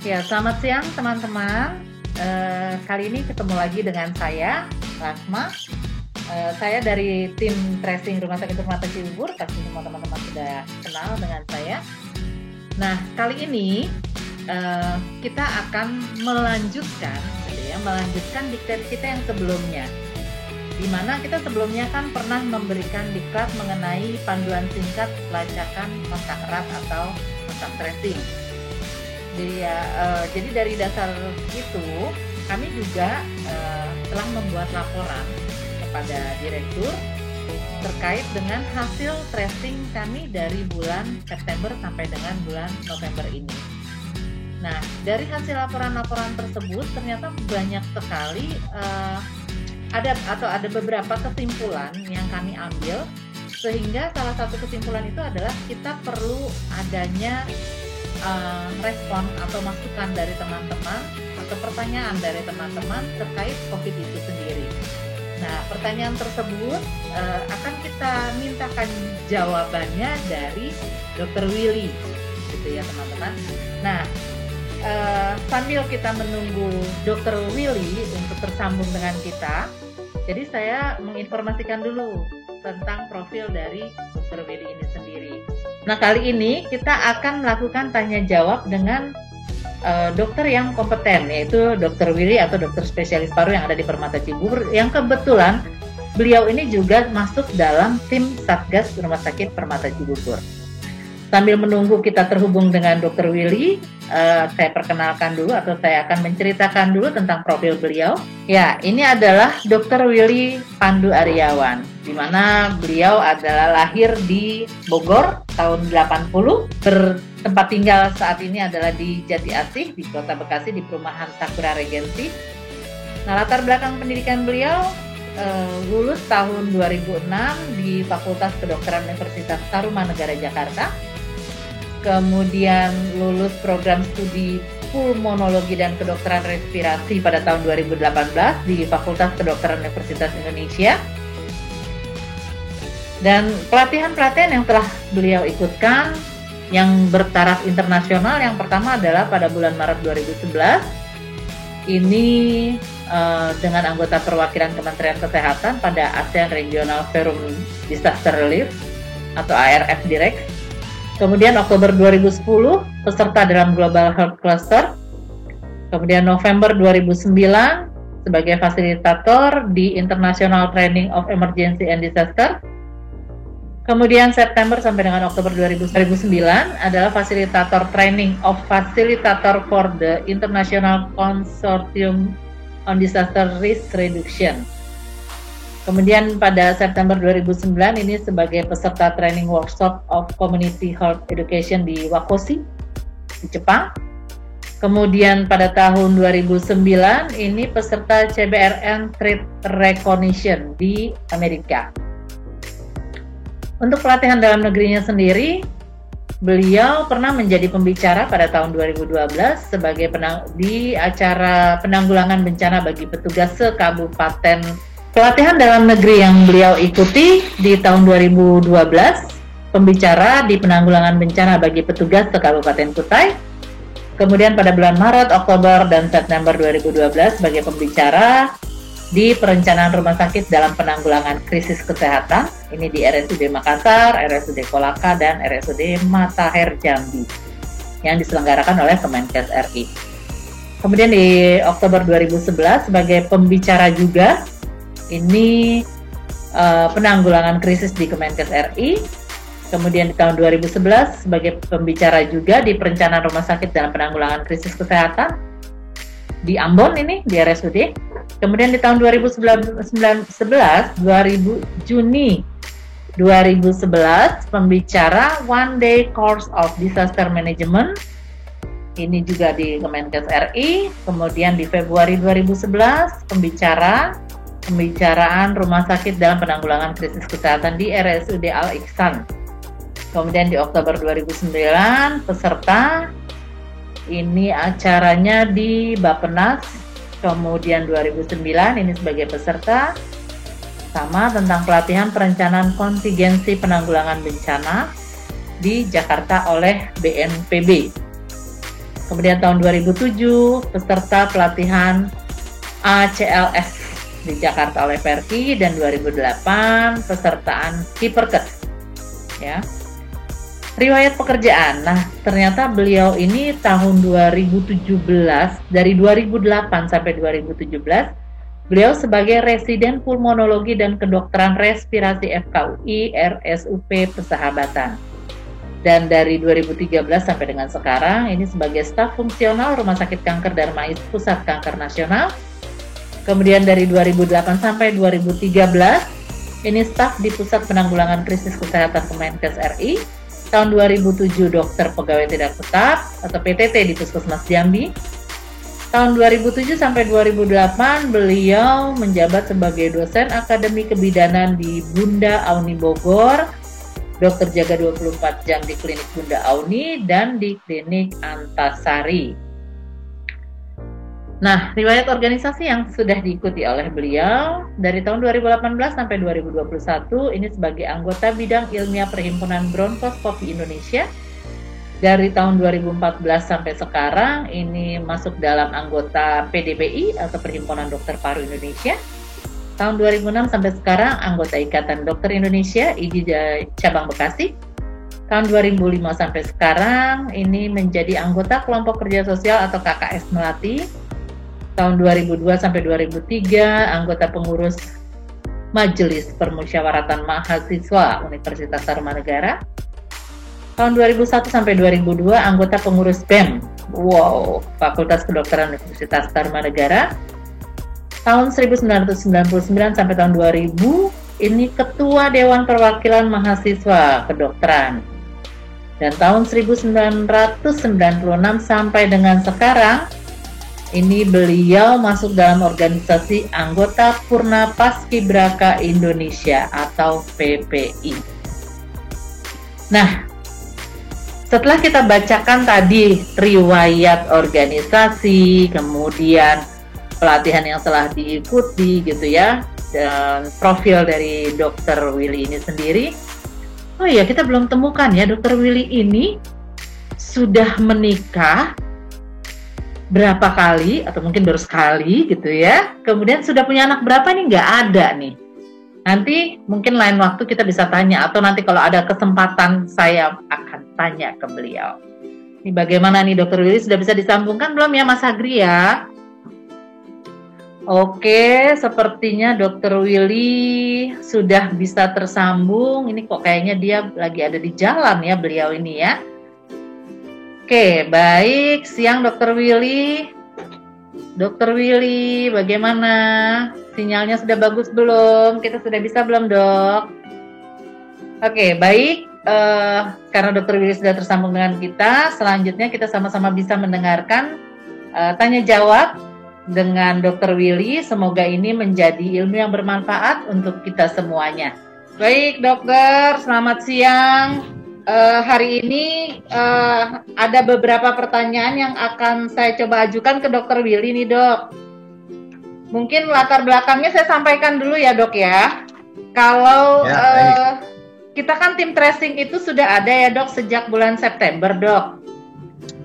Ya, selamat siang teman-teman. Kali ini ketemu lagi dengan saya, Rasma. Saya dari tim tracing Rumah Sakit Permata Cibubur. Pasti semua teman-teman sudah kenal dengan saya. Nah, kali ini kita akan melanjutkan diklat kita yang sebelumnya. Di mana kita sebelumnya kan pernah memberikan diklat mengenai panduan singkat pelacakan kontak erat atau kontak tracing. Jadi dari dasar itu kami juga telah membuat laporan kepada direktur terkait dengan hasil tracing kami dari bulan September sampai dengan bulan November ini. Nah, dari hasil laporan-laporan tersebut ternyata banyak sekali ada beberapa kesimpulan yang kami ambil, sehingga salah satu kesimpulan itu adalah kita perlu adanya respon atau masukan dari teman-teman atau pertanyaan dari teman-teman terkait COVID itu sendiri. Nah, pertanyaan tersebut akan kita mintakan jawabannya dari Dr. Willy, gitu ya teman-teman. Nah, sambil kita menunggu Dr. Willy untuk tersambung dengan kita, jadi saya menginformasikan dulu tentang profil dari Dr. Willy ini sendiri. Nah, kali ini kita akan melakukan tanya jawab dengan dokter yang kompeten, yaitu Dr. Willy atau dokter spesialis paru yang ada di Permata Cibubur, yang kebetulan beliau ini juga masuk dalam tim Satgas Rumah Sakit Permata Cibubur. Sambil menunggu kita terhubung dengan Dr. Willy, saya perkenalkan dulu atau saya akan menceritakan dulu tentang profil beliau. Ya, ini adalah Dr. Willy Pandu Aryawan, di mana beliau adalah lahir di Bogor tahun 80, bertempat tinggal saat ini adalah di Jati Asih, di Kota Bekasi, di perumahan Sakura Regency. Nah, latar belakang pendidikan beliau lulus tahun 2006 di Fakultas Kedokteran Universitas Tarumanegara Jakarta. Kemudian lulus program studi pulmonologi dan kedokteran respirasi pada tahun 2018 di Fakultas Kedokteran Universitas Indonesia. Dan pelatihan-pelatihan yang telah beliau ikutkan yang bertaraf internasional, yang pertama adalah pada bulan Maret 2011 ini dengan anggota perwakilan Kementerian Kesehatan pada ASEAN Regional Forum Disaster Relief atau ARF Direct. Kemudian Oktober 2010 peserta dalam Global Health Cluster. Kemudian November 2009 sebagai fasilitator di International Training of Emergency and Disaster. Kemudian September sampai dengan Oktober 2009 adalah fasilitator training of facilitator for the International Consortium on Disaster Risk Reduction. Kemudian pada September 2009 ini sebagai peserta training workshop of community health education di Wakoshi di Jepang. Kemudian pada tahun 2009 ini peserta CBRN Threat Recognition di Amerika. Untuk pelatihan dalam negerinya sendiri, beliau pernah menjadi pembicara pada tahun 2012 sebagai di acara penanggulangan bencana bagi petugas sekabupaten. Pelatihan dalam negeri yang beliau ikuti di tahun 2012, pembicara di penanggulangan bencana bagi petugas sekabupaten Kutai. Kemudian pada bulan Maret, Oktober, dan September 2012 sebagai pembicara di perencanaan rumah sakit dalam penanggulangan krisis kesehatan, ini di RSUD Makassar, RSUD Kolaka, dan RSUD Matahir Jambi, yang diselenggarakan oleh Kemenkes RI. Kemudian di Oktober 2011 sebagai pembicara juga, ini penanggulangan krisis di Kemenkes RI. Kemudian di tahun 2011 sebagai pembicara juga di perencanaan rumah sakit dalam penanggulangan krisis kesehatan di Ambon, ini di RSUD. Kemudian di tahun Juni 2011 pembicara One Day Course of Disaster Management, ini juga di Kemenkes RI. Kemudian di Februari 2011 pembicaraan rumah sakit dalam penanggulangan krisis kesehatan di RSUD Al-Ihsan. Kemudian di Oktober 2009 peserta ini acaranya di Bappenas. Kemudian 2009 ini sebagai peserta sama tentang pelatihan perencanaan kontingensi penanggulangan bencana di Jakarta oleh BNPB. Kemudian tahun 2007 peserta pelatihan ACLS di Jakarta oleh Perki, dan 2008 pesertaan Hiperkes. Ya. Riwayat pekerjaan. Nah, ternyata beliau ini tahun 2017, dari 2008 sampai 2017, beliau sebagai residen pulmonologi dan kedokteran respirasi FKUI RSUP Persahabatan. Dan dari 2013 sampai dengan sekarang ini sebagai staf fungsional Rumah Sakit Kanker Darmais Pusat Kanker Nasional. Kemudian dari 2008 sampai 2013 ini staf di Pusat Penanggulangan Krisis Kesehatan Kemenkes RI. Tahun 2007 dokter pegawai tidak tetap atau PTT di Puskesmas Jambi. Tahun 2007 sampai 2008 beliau menjabat sebagai dosen akademi kebidanan di Bunda Auni Bogor, dokter jaga 24 jam di klinik Bunda Auni dan di klinik Antasari. Nah, riwayat organisasi yang sudah diikuti oleh beliau dari tahun 2018 sampai 2021 ini sebagai anggota bidang ilmiah Perhimpunan Bronkoskopi Indonesia. Dari tahun 2014 sampai sekarang ini masuk dalam anggota PDPI atau Perhimpunan Dokter Paru Indonesia. Tahun 2006 sampai sekarang anggota Ikatan Dokter Indonesia IGI Cabang Bekasi. Tahun 2005 sampai sekarang ini menjadi anggota Kelompok Kerja Sosial atau KKS Melati. Tahun 2002 sampai 2003 anggota pengurus Majelis Permusyawaratan Mahasiswa Universitas Tarumanegara. Tahun 2001 sampai 2002 anggota pengurus BEM, Fakultas Kedokteran Universitas Tarumanegara. Tahun 1999 sampai tahun 2000 ini Ketua Dewan Perwakilan Mahasiswa Kedokteran. Dan tahun 1996 sampai dengan sekarang ini beliau masuk dalam organisasi anggota Purna Paskibraka Indonesia atau PPI. Nah, setelah kita bacakan tadi riwayat organisasi, kemudian pelatihan yang telah diikuti gitu ya, dan profil dari Dr. Willy ini sendiri. Oh iya, kita belum temukan ya Dr. Willy ini sudah menikah berapa kali atau mungkin baru sekali gitu ya. Kemudian sudah punya anak berapa nih, nggak ada nih. Nanti mungkin lain waktu kita bisa tanya, atau nanti kalau ada kesempatan saya akan tanya ke beliau. Ini bagaimana nih Dr. Willy, sudah bisa disambungkan belum ya Mas Agri ya? Oke, sepertinya Dr. Willy sudah bisa tersambung. Ini kok kayaknya dia lagi ada di jalan ya beliau ini ya. Oke, baik. Siang Dr. Willy. Dr. Willy, bagaimana? Sinyalnya sudah bagus belum? Kita sudah bisa belum, Dok? Oke, baik. Karena Dr. Willy sudah tersambung dengan kita, selanjutnya kita sama-sama bisa mendengarkan tanya jawab dengan Dr. Willy. Semoga ini menjadi ilmu yang bermanfaat untuk kita semuanya. Baik dokter, selamat siang. Hari ini ada beberapa pertanyaan yang akan saya coba ajukan ke Dr. Willy nih dok. Mungkin latar belakangnya saya sampaikan dulu ya dok ya. Kalau kita kan tim tracing itu sudah ada ya dok sejak bulan September dok.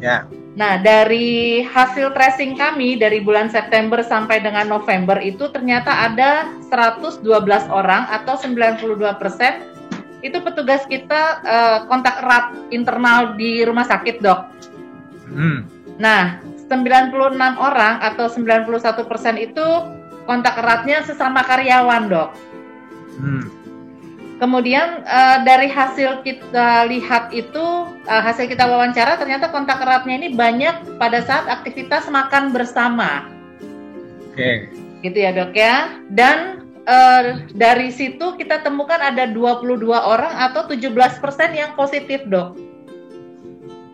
Ya. Nah, dari hasil tracing kami dari bulan September sampai dengan November itu ternyata ada 112 orang atau 92% itu petugas kita kontak erat internal di rumah sakit, Dok. Nah, 96 orang atau 91% itu kontak eratnya sesama karyawan, Dok. Kemudian dari hasil kita lihat itu, hasil kita wawancara ternyata kontak eratnya ini banyak pada saat aktivitas makan bersama. Oke. Gitu ya dok ya. Dan dari situ kita temukan ada 22 orang atau 17% yang positif dok.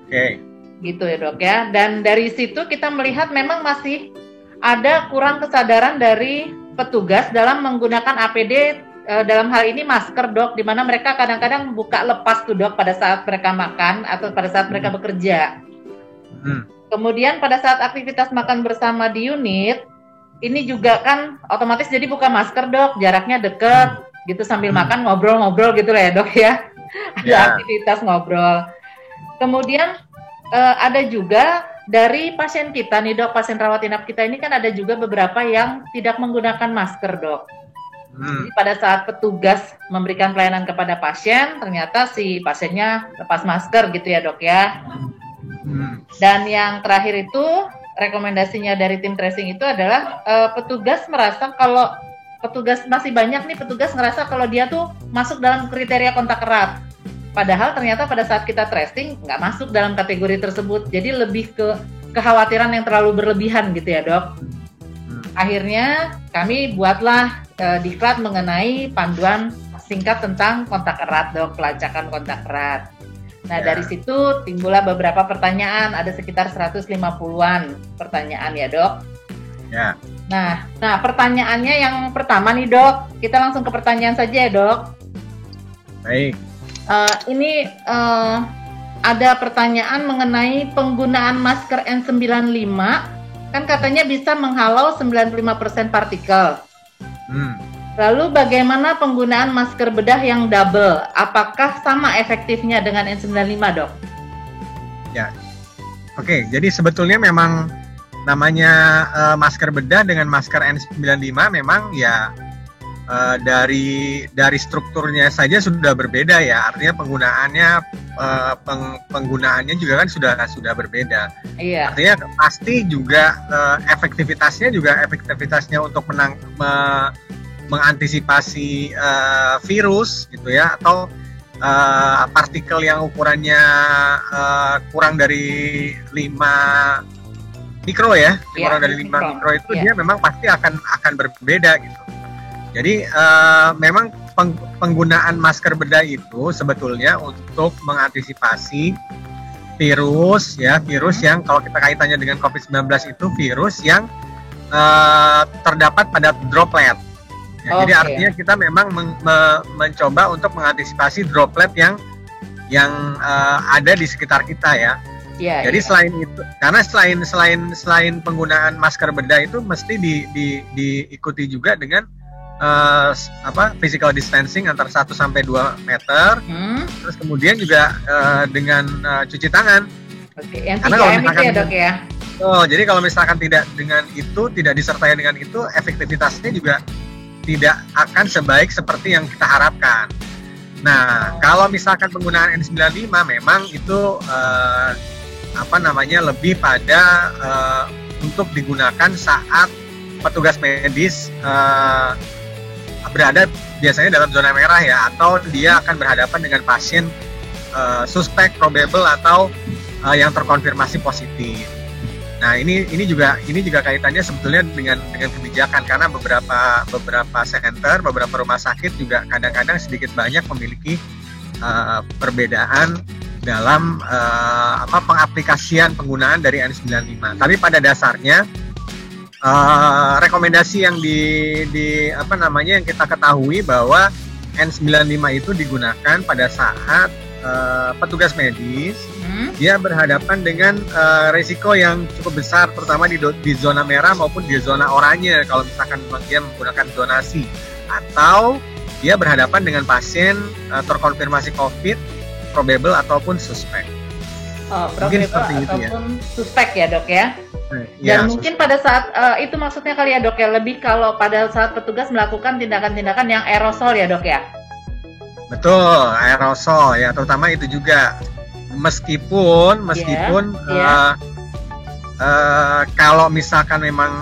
Oke. Gitu ya dok ya. Dan dari situ kita melihat memang masih ada kurang kesadaran dari petugas dalam menggunakan APD. Dalam hal ini masker dok, di mana mereka kadang-kadang buka lepas tuh dok pada saat mereka makan atau pada saat mereka bekerja. Kemudian pada saat aktivitas makan bersama di unit, ini juga kan otomatis jadi buka masker dok, jaraknya deket, gitu sambil makan ngobrol-ngobrol gitu lah ya dok ya, ada aktivitas ngobrol. Kemudian ada juga dari pasien kita nih dok, pasien rawat inap kita ini kan ada juga beberapa yang tidak menggunakan masker dok. Jadi pada saat petugas memberikan pelayanan kepada pasien, ternyata si pasiennya lepas masker gitu ya dok ya. Dan yang terakhir itu rekomendasinya dari tim tracing itu adalah petugas merasa kalau petugas masih banyak nih petugas ngerasa kalau dia tuh masuk dalam kriteria kontak erat. Padahal ternyata pada saat kita tracing nggak masuk dalam kategori tersebut. Jadi lebih ke kekhawatiran yang terlalu berlebihan gitu ya dok. Akhirnya kami buatlah diklat mengenai panduan singkat tentang kontak erat dok, pelacakan kontak erat. Nah dari situ timbullah beberapa pertanyaan, ada sekitar 150-an pertanyaan ya dok. Ya. Nah pertanyaannya yang pertama nih dok, kita langsung ke pertanyaan saja ya dok. Baik. Ini ada pertanyaan mengenai penggunaan masker N95, kan katanya bisa menghalau 95% partikel. Lalu bagaimana penggunaan masker bedah yang double? Apakah sama efektifnya dengan N95 dok? Ya, oke. Jadi sebetulnya memang namanya masker bedah dengan masker N95 memang ya dari strukturnya saja sudah berbeda ya. Artinya penggunaannya juga kan sudah berbeda. Iya. Artinya pasti juga efektivitasnya untuk mengantisipasi virus gitu ya, atau partikel yang ukurannya kurang dari 5 mikro ya, kurang dari 5 mikro itu dia memang pasti akan berbeda gitu. Jadi memang penggunaan masker bedah itu sebetulnya untuk mengantisipasi virus yang kalau kita kaitannya dengan COVID-19 itu virus yang terdapat pada droplet. Ya, jadi artinya kita memang mencoba untuk mengantisipasi droplet yang ada di sekitar kita ya. Jadi selain itu, karena selain penggunaan masker bedah itu mesti diikuti juga dengan physical distancing antara 1 sampai 2 meter. Terus kemudian juga dengan cuci tangan. Yang 3M itu ya dok ya. Jadi kalau misalkan tidak disertai dengan itu, efektivitasnya juga tidak akan sebaik seperti yang kita harapkan. Nah, kalau misalkan penggunaan N95 memang itu lebih pada untuk digunakan saat petugas medis berada biasanya dalam zona merah ya, atau dia akan berhadapan dengan pasien suspek, probable atau yang terkonfirmasi positif. Nah ini juga kaitannya sebetulnya dengan kebijakan, karena beberapa center, beberapa rumah sakit juga kadang-kadang sedikit banyak memiliki perbedaan dalam pengaplikasian penggunaan dari N95. Tapi pada dasarnya rekomendasi yang yang kita ketahui bahwa N95 itu digunakan pada saat petugas medis dia berhadapan dengan resiko yang cukup besar, terutama di zona merah maupun di zona oranye kalau misalkan dia menggunakan zonasi, atau dia berhadapan dengan pasien terkonfirmasi COVID, probable ataupun suspek. Mungkin seperti itu ya. Suspek ya dok ya. Dan mungkin pada saat itu maksudnya kali ya dok ya, lebih kalau pada saat petugas melakukan tindakan-tindakan yang aerosol ya dok ya. Betul, aerosol ya, terutama itu juga. Meskipun kalau misalkan memang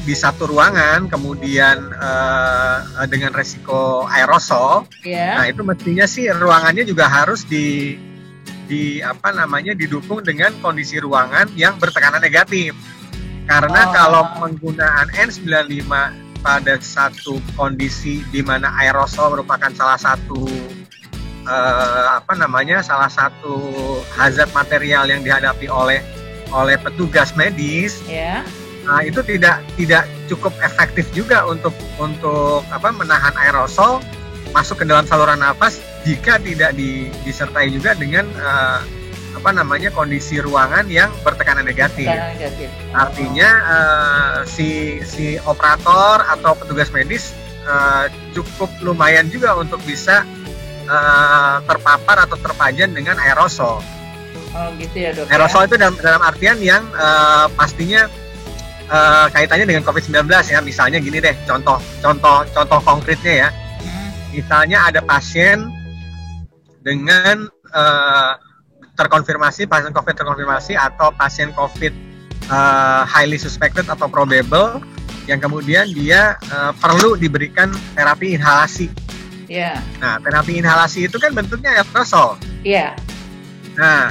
di satu ruangan kemudian dengan resiko aerosol, nah itu mestinya sih ruangannya juga harus didukung dengan kondisi ruangan yang bertekanan negatif. Karena kalau penggunaan N95 pada satu kondisi di mana aerosol merupakan salah satu hazard material yang dihadapi oleh petugas medis, nah itu tidak cukup efektif juga untuk menahan aerosol masuk ke dalam saluran nafas jika tidak disertai juga dengan kondisi ruangan yang bertekanan negatif. Artinya si operator atau petugas medis cukup lumayan juga untuk bisa terpapar atau terpajan dengan aerosol. Oh gitu ya dok. Aerosol itu dalam artian yang pastinya kaitannya dengan COVID-19 ya. Misalnya gini deh, contoh konkretnya ya. Misalnya ada pasien dengan pasien COVID terkonfirmasi atau pasien COVID highly suspected atau probable yang kemudian dia perlu diberikan terapi inhalasi. Iya. Nah, terapi inhalasi itu kan bentuknya aerosol. Iya. Nah,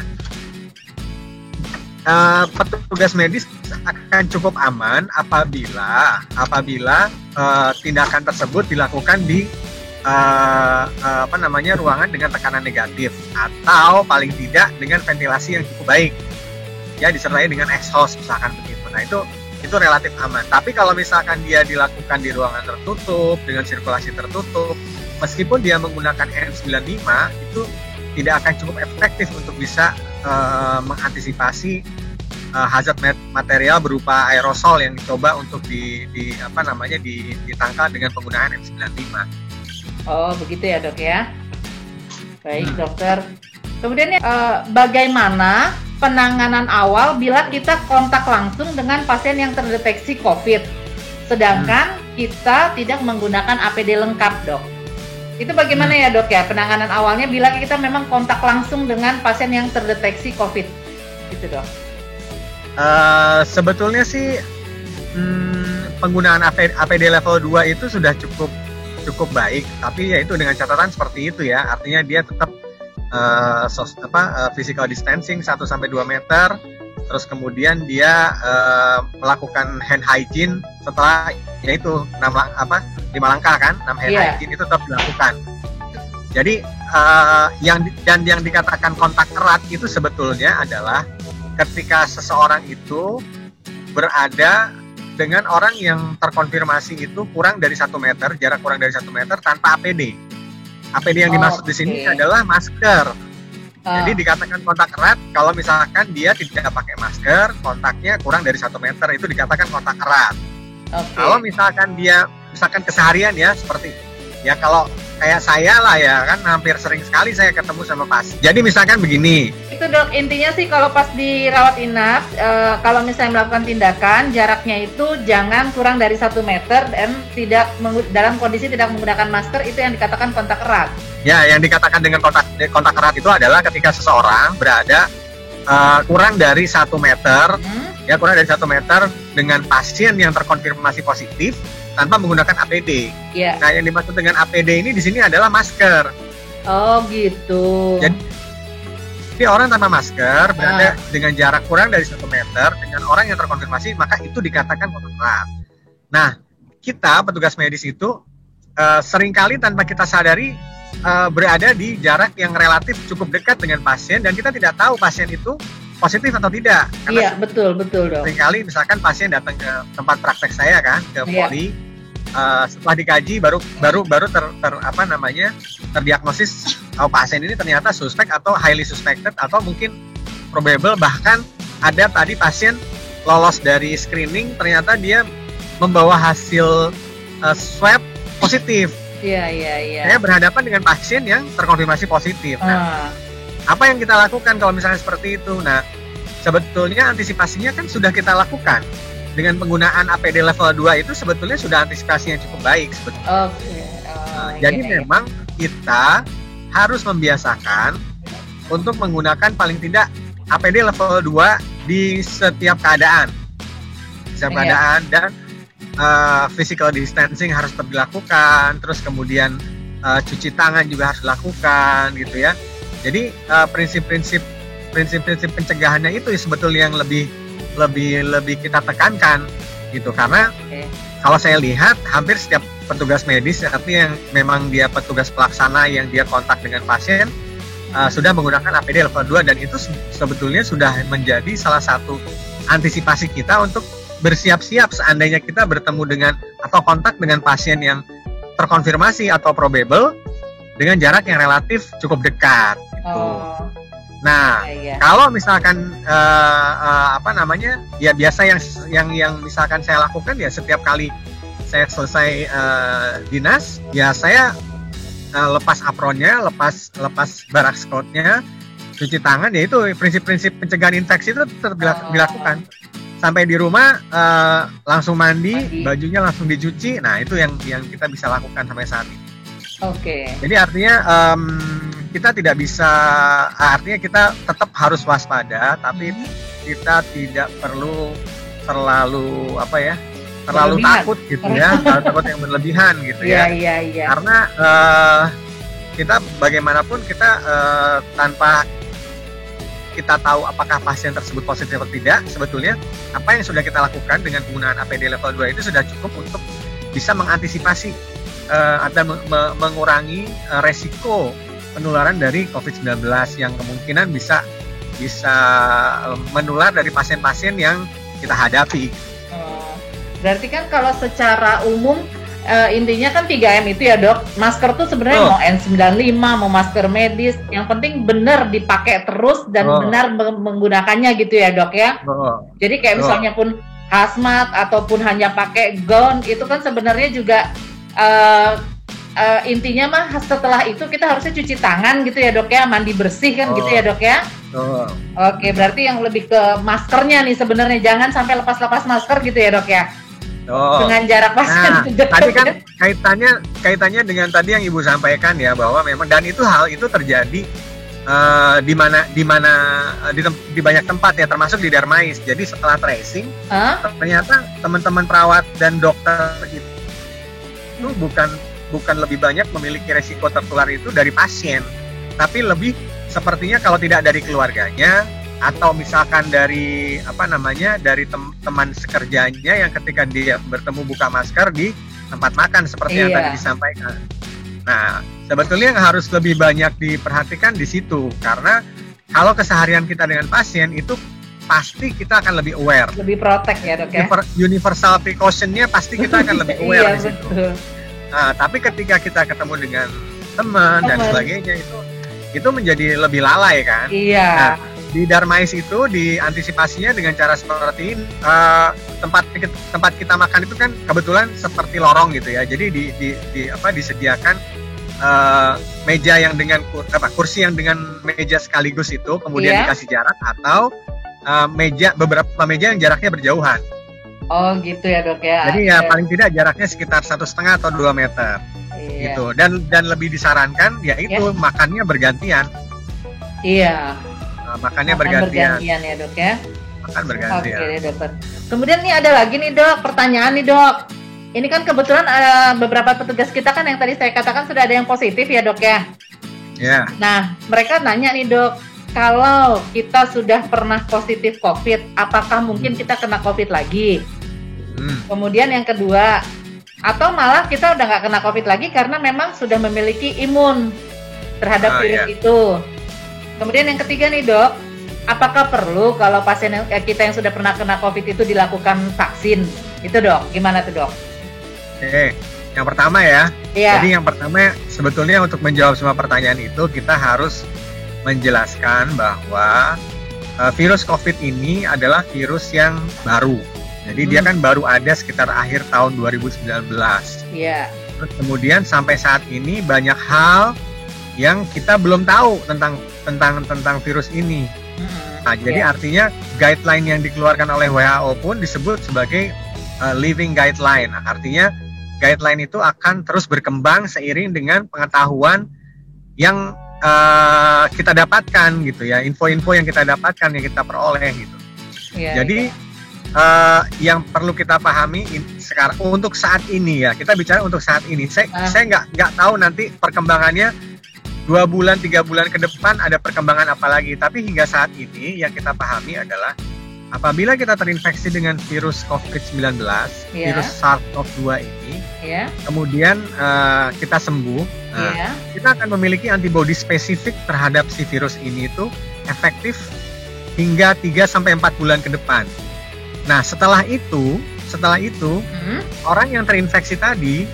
petugas medis akan cukup aman apabila tindakan tersebut dilakukan di ruangan dengan tekanan negatif atau paling tidak dengan ventilasi yang cukup baik, ya disertai dengan exhaust misalkan begitu. Nah itu relatif aman. Tapi kalau misalkan dia dilakukan di ruangan tertutup dengan sirkulasi tertutup, meskipun dia menggunakan N95 itu tidak akan cukup efektif untuk bisa mengantisipasi hazard material berupa aerosol yang dicoba untuk ditangkal dengan penggunaan N95. Oh begitu ya dok ya. Baik dokter. Kemudian bagaimana penanganan awal bila kita kontak langsung dengan pasien yang terdeteksi COVID, sedangkan kita tidak menggunakan APD lengkap dok? Itu bagaimana ya dok ya penanganan awalnya bila kita memang kontak langsung dengan pasien yang terdeteksi COVID, gitu dok? Sebetulnya sih penggunaan APD level 2 itu sudah cukup baik, tapi ya itu dengan catatan seperti itu ya, artinya dia tetap physical distancing 1-2 meter, terus kemudian dia melakukan hand hygiene setelah yaitu 5 langkah kan, 6 hand hygiene itu tetap dilakukan. Jadi yang dikatakan kontak erat itu sebetulnya adalah ketika seseorang itu berada dengan orang yang terkonfirmasi itu kurang dari 1 meter, jarak kurang dari 1 meter tanpa APD. APD yang dimaksud di sini adalah masker. Jadi dikatakan kontak erat kalau misalkan dia tidak pakai masker, kontaknya kurang dari 1 meter, itu dikatakan kontak erat. Kalau misalkan dia keseharian ya seperti ya kalau kayak saya lah ya kan hampir sering sekali saya ketemu sama pasien. Jadi misalkan begini. Itu dok, intinya sih kalau pas dirawat inap, kalau misalnya melakukan tindakan, jaraknya itu jangan kurang dari 1 meter dan dalam kondisi tidak menggunakan masker, itu yang dikatakan kontak erat. Ya, yang dikatakan dengan kontak erat itu adalah ketika seseorang berada kurang dari 1 meter, ya kurang dari 1 meter dengan pasien yang terkonfirmasi positif tanpa menggunakan APD. Yeah. Nah, yang dimaksud dengan APD ini di sini adalah masker. Oh, gitu. Jadi orang tanpa masker berada dengan jarak kurang dari 1 meter dengan orang yang terkonfirmasi, maka itu dikatakan kontak erat. Nah, kita petugas medis itu seringkali tanpa kita sadari berada di jarak yang relatif cukup dekat dengan pasien dan kita tidak tahu pasien itu positif atau tidak. Iya, betul dok. Seringkali misalkan pasien datang ke tempat praktek saya kan, ke poli, setelah dikaji baru terdiagnosis pasien ini ternyata suspek atau highly suspected atau mungkin probable, bahkan ada tadi pasien lolos dari screening ternyata dia membawa hasil swab positif. Iya. Saya berhadapan dengan pasien yang terkonfirmasi positif. Nah, apa yang kita lakukan kalau misalnya seperti itu? Nah, sebetulnya antisipasinya kan sudah kita lakukan. Dengan penggunaan APD level 2 itu sebetulnya sudah antisipasi yang cukup baik sebetulnya. Jadi memang kita harus membiasakan untuk menggunakan paling tidak APD level 2 di setiap keadaan. Dan physical distancing harus tetap dilakukan, terus kemudian cuci tangan juga harus dilakukan gitu ya. Jadi prinsip-prinsip pencegahannya itu sebetulnya yang lebih kita tekankan gitu, karena kalau saya lihat hampir setiap petugas medis artinya yang memang dia petugas pelaksana yang dia kontak dengan pasien sudah menggunakan APD level 2 dan itu sebetulnya sudah menjadi salah satu antisipasi kita untuk bersiap-siap seandainya kita bertemu dengan atau kontak dengan pasien yang terkonfirmasi atau probable dengan jarak yang relatif cukup dekat gitu. Nah, kalau misalkan ya biasa yang misalkan saya lakukan ya setiap kali saya selesai dinas, ya saya lepas apronnya, lepas barak scoutnya, cuci tangan, ya itu prinsip-prinsip pencegahan infeksi itu tetap dilakukan. Sampai di rumah langsung mandi, bajunya langsung dicuci. Nah, itu yang kita bisa lakukan sampai saat ini. Oke. Jadi artinya kita tidak bisa, artinya kita tetap harus waspada, tapi kita tidak perlu terlalu terlalu takut gitu ya, takut yang berlebihan gitu ya. Iya. Karena kita bagaimanapun kita tanpa kita tahu apakah pasien tersebut positif atau tidak, sebetulnya apa yang sudah kita lakukan dengan penggunaan APD level 2 itu sudah cukup untuk bisa mengantisipasi atau mengurangi resiko penularan dari COVID-19 yang kemungkinan bisa menular dari pasien-pasien yang kita hadapi. Berarti kan kalau secara umum intinya kan 3M itu ya dok. Masker tuh sebenarnya mau N95, mau masker medis, yang penting benar dipakai terus dan benar menggunakannya gitu ya dok ya. Jadi kayak misalnya pun hazmat ataupun hanya pakai gown itu kan sebenarnya juga intinya mah setelah itu kita harusnya cuci tangan gitu ya dok ya, mandi bersih kan gitu ya dok ya. Oke, berarti yang lebih ke maskernya nih sebenarnya, jangan sampai lepas-lepas masker gitu ya dok ya. Dengan jarak pasien. Nah, tadi kan kaitannya dengan tadi yang Ibu sampaikan ya, bahwa memang dan hal itu terjadi di banyak tempat ya, termasuk di Darmais. Jadi setelah tracing, ternyata teman-teman perawat dan dokter itu bukan lebih banyak memiliki resiko tertular itu dari pasien, tapi lebih sepertinya kalau tidak dari keluarganya, atau misalkan dari dari teman sekerjanya yang ketika dia bertemu buka masker di tempat makan seperti yang tadi disampaikan. Nah, sebetulnya yang harus lebih banyak diperhatikan di situ, karena kalau keseharian kita dengan pasien itu pasti kita akan lebih aware, lebih protect ya dok ya. Universal precaution-nya pasti kita akan lebih aware di situ. Nah, tapi ketika kita ketemu dengan teman dan sebagainya itu menjadi lebih lalai kan. Iya. Nah, di Darmais itu diantisipasinya dengan cara seperti ini. Tempat kita makan itu kan kebetulan seperti lorong gitu ya. Jadi disediakan meja yang dengan kursi yang dengan meja sekaligus itu, kemudian dikasih jarak, atau beberapa meja yang jaraknya berjauhan. Oh gitu ya dok ya. Jadi ya paling tidak jaraknya sekitar 1,5 atau 2 meter. Gitu. Dan lebih disarankan yaitu makannya bergantian. Iya. Makannya bergantian ya dok ya. Makan bergantian. Oke deh dokter. Kemudian nih ada lagi nih dok, pertanyaan nih dok. Ini kan kebetulan beberapa petugas kita kan yang tadi saya katakan sudah ada yang positif ya dok ya. Ya. Nah mereka nanya nih dok, kalau kita sudah pernah positif COVID, apakah mungkin kita kena COVID lagi? Kemudian yang kedua, atau malah kita udah nggak kena COVID lagi karena memang sudah memiliki imun terhadap virus itu. Kemudian yang ketiga nih dok, apakah perlu kalau pasien kita yang sudah pernah kena COVID itu dilakukan vaksin? Itu dok, gimana tuh dok? Oke, yang pertama ya. Jadi yang pertama sebetulnya untuk menjawab semua pertanyaan itu kita harus menjelaskan bahwa virus COVID ini adalah virus yang baru. Jadi dia kan baru ada sekitar akhir tahun 2019. Iya. Terus kemudian sampai saat ini banyak hal yang kita belum tahu tentang virus ini. Nah, jadi artinya guideline yang dikeluarkan oleh WHO pun disebut sebagai living guideline. Artinya guideline itu akan terus berkembang seiring dengan pengetahuan yang kita dapatkan gitu ya, info-info yang kita dapatkan, yang kita peroleh gitu. Jadi yang perlu kita pahami sekarang untuk saat ini ya, kita bicara untuk saat ini. Saya nggak tahu nanti perkembangannya 2 bulan 3 bulan ke depan ada perkembangan apa lagi. Tapi hingga saat ini yang kita pahami adalah apabila kita terinfeksi dengan virus COVID-19, virus SARS-CoV-2 ini, kemudian kita sembuh, kita akan memiliki antibodi spesifik terhadap si virus ini itu efektif hingga 3-4 bulan ke depan. Nah, setelah itu orang yang terinfeksi tadi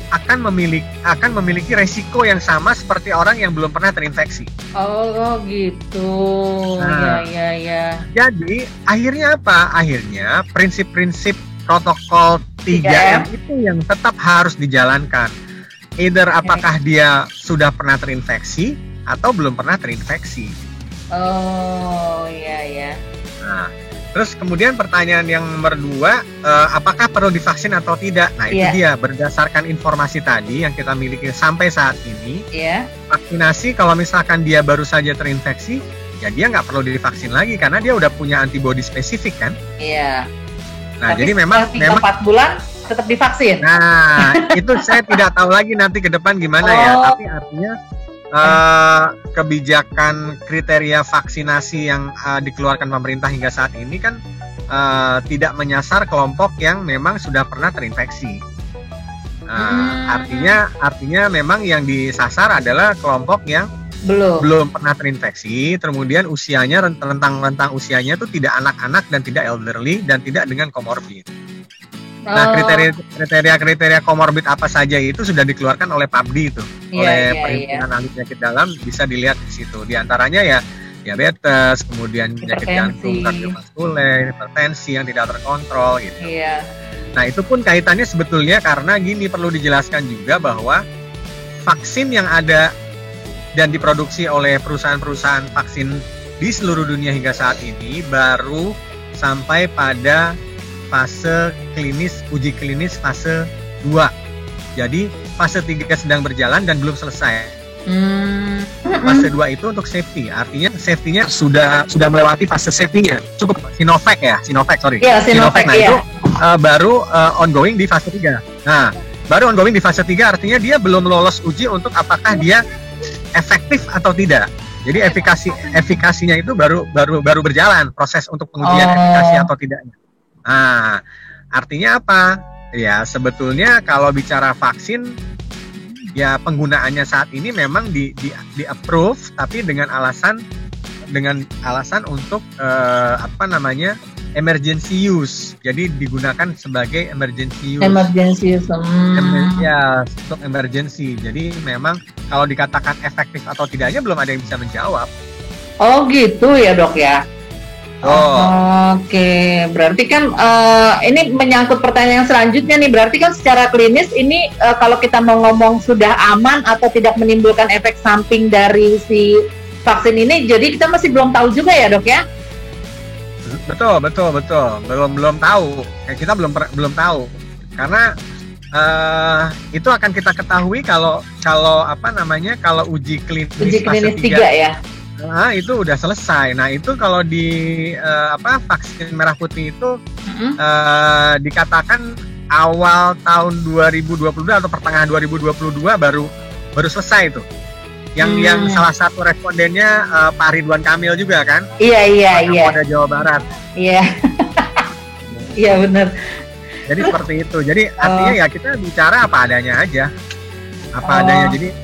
akan memiliki resiko yang sama seperti orang yang belum pernah terinfeksi. Oh gitu. Nah, ya. Jadi akhirnya apa? Akhirnya prinsip-prinsip protokol 3M itu yang tetap harus dijalankan. Either apakah dia sudah pernah terinfeksi atau belum pernah terinfeksi. Oh, iya ya. Nah, terus kemudian pertanyaan yang nomor 2, apakah perlu divaksin atau tidak? Nah, itu dia, berdasarkan informasi tadi yang kita miliki sampai saat ini, vaksinasi kalau misalkan dia baru saja terinfeksi, ya dia nggak perlu divaksin lagi karena dia udah punya antibodi spesifik kan? Iya. Nah, tapi jadi memang 4 bulan tetap divaksin. Nah, itu saya tidak tahu lagi nanti ke depan gimana ya. Tapi artinya kebijakan kriteria vaksinasi yang dikeluarkan pemerintah hingga saat ini kan tidak menyasar kelompok yang memang sudah pernah terinfeksi. Artinya memang yang disasar adalah kelompok yang belum pernah terinfeksi, kemudian usianya rentang usianya itu tidak anak-anak dan tidak elderly dan tidak dengan komorbid. Nah, kriteria komorbid apa saja itu sudah dikeluarkan oleh PABDI itu, oleh Perhimpunan Ahli Penyakit Dalam, bisa dilihat di situ. Di antaranya ya diabetes, kemudian penyakit jantung, kardiovaskuler, hipertensi yang tidak terkontrol gitu. Nah, itu pun kaitannya sebetulnya karena gini, perlu dijelaskan juga bahwa vaksin yang ada dan diproduksi oleh perusahaan-perusahaan vaksin di seluruh dunia hingga saat ini baru sampai pada fase klinis, uji klinis fase 2. Jadi fase 3 sedang berjalan dan belum selesai. Fase 2 itu untuk safety, artinya safety-nya sudah melewati fase safety-nya. Cukup Sinovac. Nah, itu baru ongoing di fase 3. Nah, baru ongoing di fase 3 artinya dia belum lolos uji untuk apakah dia efektif atau tidak. Jadi efikasinya itu baru berjalan proses untuk pengujian efikasi atau tidaknya. Nah, artinya apa? Ya, sebetulnya kalau bicara vaksin, ya penggunaannya saat ini memang di approve, tapi dengan alasan untuk emergency use. Jadi digunakan sebagai emergency use. Ya, untuk emergency. Jadi memang kalau dikatakan efektif atau tidaknya belum ada yang bisa menjawab. Oh gitu ya dok ya. Oke, berarti kan ini menyangkut pertanyaan selanjutnya nih. Berarti kan secara klinis ini kalau kita mau ngomong sudah aman atau tidak menimbulkan efek samping dari si vaksin ini, jadi kita masih belum tahu juga ya dok ya? Betul. Belum tahu. Kita belum tahu. Karena itu akan kita ketahui kalau uji klinis fase 3 ya. Nah, itu udah selesai. Nah, itu kalau di vaksin merah putih itu dikatakan awal tahun 2022 atau pertengahan 2022 baru selesai itu. Yang salah satu respondennya Pak Ridwan Kamil juga kan? Iya. Pada Jawa Barat. Iya. Iya benar. Jadi seperti itu. Jadi artinya ya kita bicara apa adanya aja. Adanya. Jadi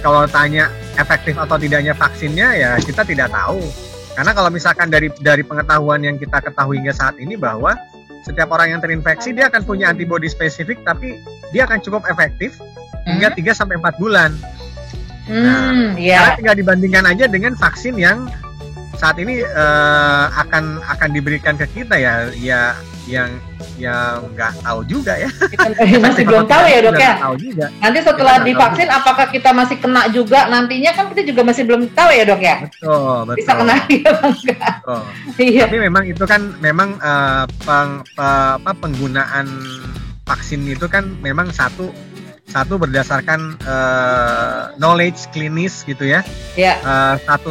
kalau tanya efektif atau tidaknya vaksinnya, ya kita tidak tahu. Karena kalau misalkan dari pengetahuan yang kita ketahui hingga saat ini bahwa setiap orang yang terinfeksi dia akan punya antibodi spesifik, tapi dia akan cukup efektif hingga 3 sampai 4 bulan. Karena tinggal dibandingkan aja dengan vaksin yang saat ini akan diberikan ke kita ya yang nggak tahu juga ya. Masih belum tahu ya dok ya. Nanti setelah divaksin apakah kita masih kena juga nantinya, kan kita juga masih belum tahu ya dok ya. Betul. Bisa kena ya enggak. Iya. Tapi memang itu kan penggunaan vaksin itu kan memang satu berdasarkan knowledge klinis gitu ya. Satu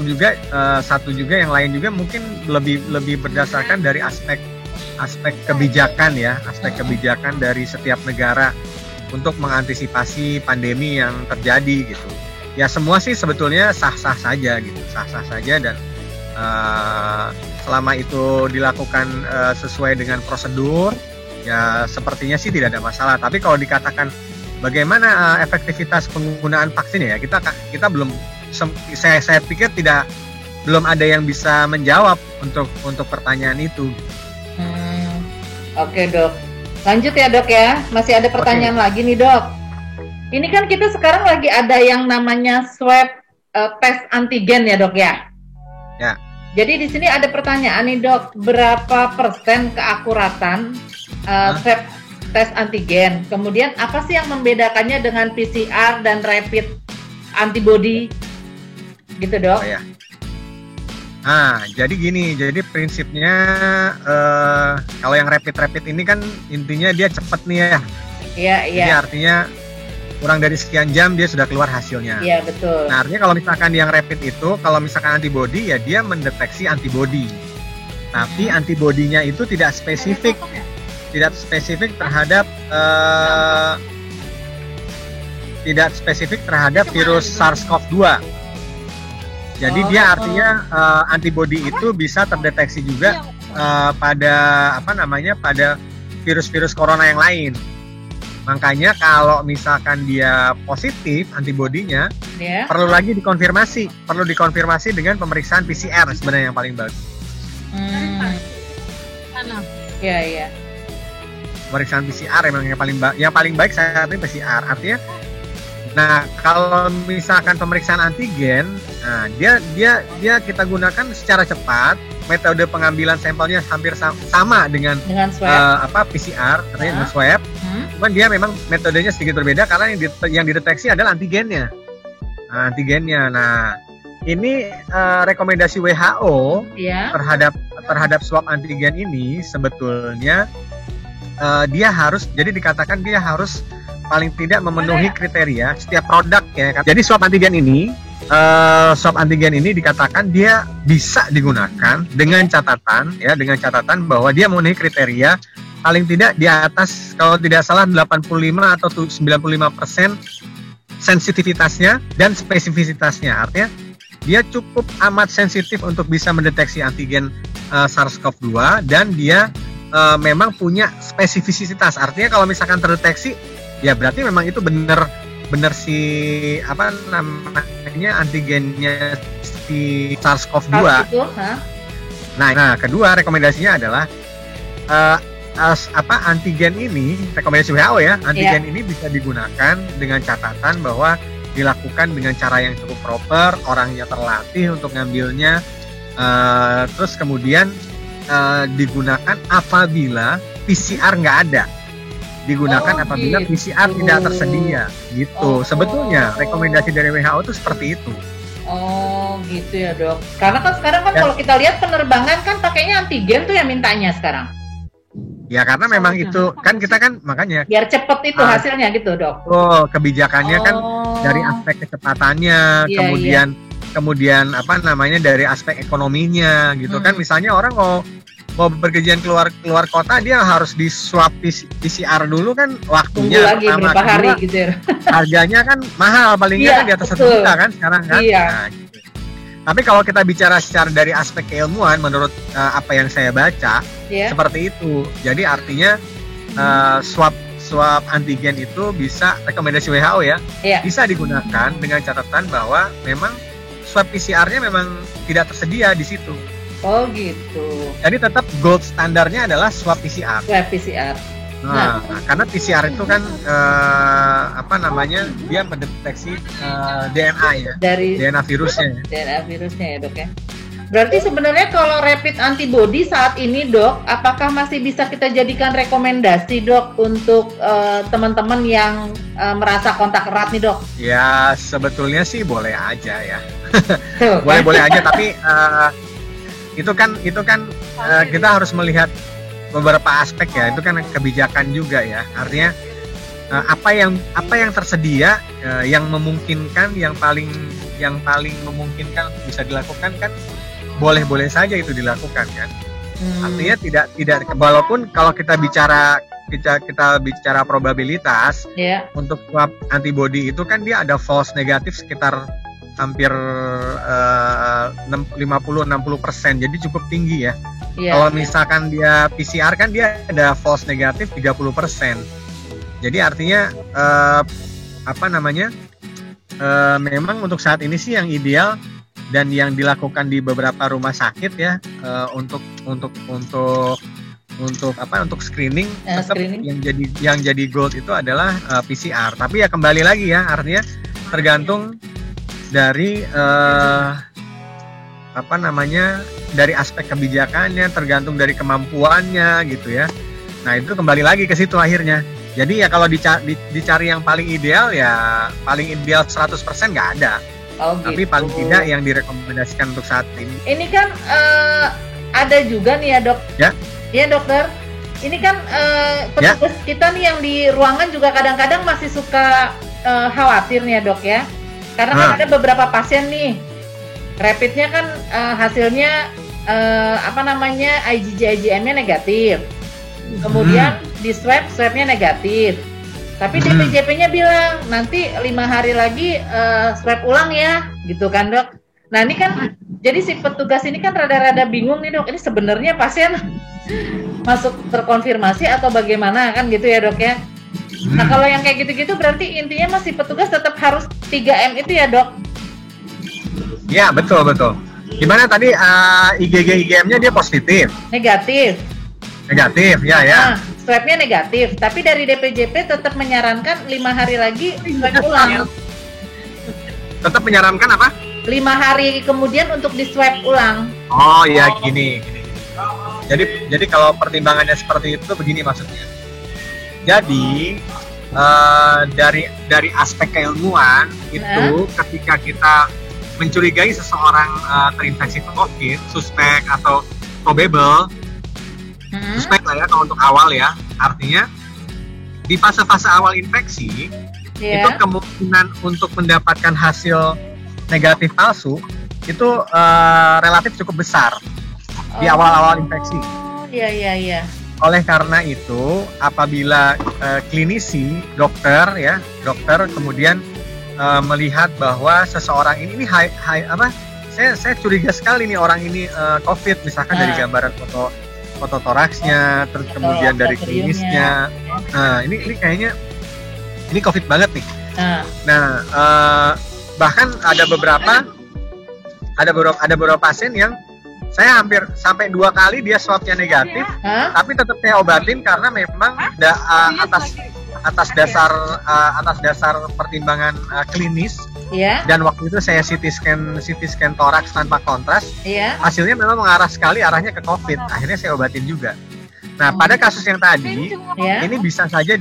juga yang lain juga mungkin lebih berdasarkan dari aspek kebijakan ya, aspek kebijakan dari setiap negara untuk mengantisipasi pandemi yang terjadi gitu. Ya semua sih sebetulnya sah-sah saja gitu, dan selama itu dilakukan sesuai dengan prosedur, ya sepertinya sih tidak ada masalah. Tapi kalau dikatakan bagaimana efektivitas penggunaan vaksin ya, kita belum, saya pikir belum ada yang bisa menjawab untuk pertanyaan itu. Oke dok, lanjut ya dok ya. Masih ada pertanyaan lagi nih dok. Ini kan kita sekarang lagi ada yang namanya swab tes antigen ya dok ya. Ya. Jadi di sini ada pertanyaan nih dok, berapa persen keakuratan swab tes antigen? Kemudian apa sih yang membedakannya dengan PCR dan rapid antibody gitu dok? Nah, jadi gini, jadi prinsipnya kalau yang rapid ini kan intinya dia cepet nih ya. Iya, iya. Jadi artinya kurang dari sekian jam dia sudah keluar hasilnya. Iya, betul. Nah, artinya kalau misalkan yang rapid itu, kalau misalkan antibody ya dia mendeteksi antibody. Tapi antibodinya itu tidak spesifik terhadap virus SARS-CoV-2. Jadi dia artinya antibody itu bisa terdeteksi juga pada virus-virus corona yang lain. Makanya kalau misalkan dia positif antibodinya, perlu lagi dikonfirmasi dengan pemeriksaan PCR sebenarnya yang paling bagus. Iya. Pemeriksaan PCR memang yang paling baik saat ini PCR. Artinya, nah kalau misalkan pemeriksaan antigen, nah dia kita gunakan secara cepat. Metode pengambilan sampelnya hampir sama dengan swab. PCR, artinya dengan swab. Cuman dia memang metodenya sedikit berbeda karena yang dideteksi adalah antigennya. Nah, ini rekomendasi WHO terhadap swab antigen ini sebetulnya dia harus paling tidak memenuhi kriteria setiap produk ya kan. Jadi swab antigen ini dikatakan dia bisa digunakan dengan catatan bahwa dia memenuhi kriteria paling tidak di atas, kalau tidak salah 85 atau 95% sensitivitasnya dan spesifisitasnya. Artinya dia cukup amat sensitif untuk bisa mendeteksi antigen SARS-CoV-2 dan dia memang punya spesifisitas. Artinya kalau misalkan terdeteksi, ya berarti memang itu benar si antigennya si SARS-CoV-2. Nah, kedua rekomendasinya adalah antigen ini, rekomendasi WHO ya, antigen ini bisa digunakan dengan catatan bahwa dilakukan dengan cara yang cukup proper, orangnya terlatih untuk ngambilnya, terus kemudian digunakan apabila PCR nggak ada, apabila PCR tidak tersedia, gitu. Sebetulnya rekomendasi dari WHO itu seperti itu. Oh gitu ya dok. Karena kan sekarang kalau kita lihat penerbangan kan pakainya antigen tuh yang mintanya sekarang. Ya karena memang itu kan kita kan makanya biar cepet itu hasilnya gitu dok. Kebijakannya kan dari aspek kecepatannya, kemudian dari aspek ekonominya gitu kan. Misalnya orang mau berpergian keluar kota, dia harus di swab PCR dulu kan, waktunya lagi berapa hari gitu ya. Harganya kan mahal, paling nggak kan di atas 1 juta kan sekarang kan. Nah, gitu. Tapi kalau kita bicara secara dari aspek keilmuan, menurut apa yang saya baca seperti itu. Jadi artinya swab antigen itu bisa, rekomendasi WHO ya, bisa digunakan dengan catatan bahwa memang swab PCR-nya memang tidak tersedia di situ. Oh gitu. Jadi tetap gold standarnya adalah swab PCR. Nah, karena PCR itu kan dia mendeteksi DNA ya, dari DNA virusnya ya dok ya. Berarti sebenarnya kalau rapid antibody saat ini dok, apakah masih bisa kita jadikan rekomendasi dok untuk teman-teman yang merasa kontak erat nih dok? Ya sebetulnya sih boleh aja ya, boleh aja, tapi itu kan kita harus melihat beberapa aspek ya, itu kan kebijakan juga ya. Artinya apa yang tersedia, yang memungkinkan, yang paling memungkinkan untuk bisa dilakukan kan boleh saja itu dilakukan kan. Artinya tidak walaupun kalau kita bicara probabilitas untuk swab antibody itu kan dia ada false negatif sekitar hampir 50-60%, jadi cukup tinggi ya. Kalau misalkan dia PCR kan dia ada false negatif 30%. Jadi artinya memang untuk saat ini sih yang ideal dan yang dilakukan di beberapa rumah sakit ya, untuk screening, tetap yang jadi gold itu adalah PCR. Tapi ya kembali lagi ya, artinya tergantung dari dari aspek kebijakannya, tergantung dari kemampuannya gitu ya. Nah itu kembali lagi ke situ akhirnya. Jadi ya kalau dicari yang paling ideal, ya paling ideal 100% nggak ada. Oh, tapi gitu. paling tidak yang direkomendasikan untuk saat ini. Ini kan ada juga nih ya dok. Ya. Iya dokter. Ini kan petugas kita nih yang di ruangan juga kadang-kadang masih suka khawatir nih ya dok ya. Karena kan ada beberapa pasien nih, rapidnya kan hasilnya IgG-IgM-nya negatif. Kemudian di swabnya negatif. Tapi DPJP-nya bilang nanti 5 hari lagi swab ulang ya, gitu kan dok. Nah ini kan, jadi si petugas ini kan rada-rada bingung nih dok. Ini sebenarnya pasien masuk terkonfirmasi atau bagaimana kan gitu ya dok ya. Nah kalau yang kayak gitu-gitu berarti intinya masih petugas tetap harus 3M itu ya dok? Ya betul. Gimana tadi IgG-IgM-nya dia positif? Negatif, ya. Nah, swabnya negatif, tapi dari DPJP tetap menyarankan 5 hari lagi swab ulang. Tetap menyarankan apa? 5 hari kemudian untuk di swab ulang. Oh ya gini. Jadi kalau pertimbangannya seperti itu begini maksudnya. Jadi dari aspek keilmuan itu ketika kita mencurigai seseorang terinfeksi COVID, suspek atau probable, suspek lah ya kalau untuk awal ya, artinya di fase-fase awal infeksi itu kemungkinan untuk mendapatkan hasil negatif palsu itu relatif cukup besar di awal-awal infeksi. Iya. Oleh karena itu, apabila klinisi, dokter kemudian melihat bahwa seseorang ini saya curiga sekali nih orang ini COVID, misalkan dari gambaran foto toraksnya, terus kemudian dari klinisnya. Nah, ini kayaknya ini COVID banget nih. Nah, bahkan ada beberapa pasien yang saya hampir sampai 2 kali dia swabnya negatif, tapi tetap saya obatin karena memang atas dasar pertimbangan klinis. Dan waktu itu saya CT scan toraks tanpa kontras, hasilnya memang mengarah sekali arahnya ke COVID. Akhirnya saya obatin juga. Nah, pada kasus yang tadi, ini bisa saja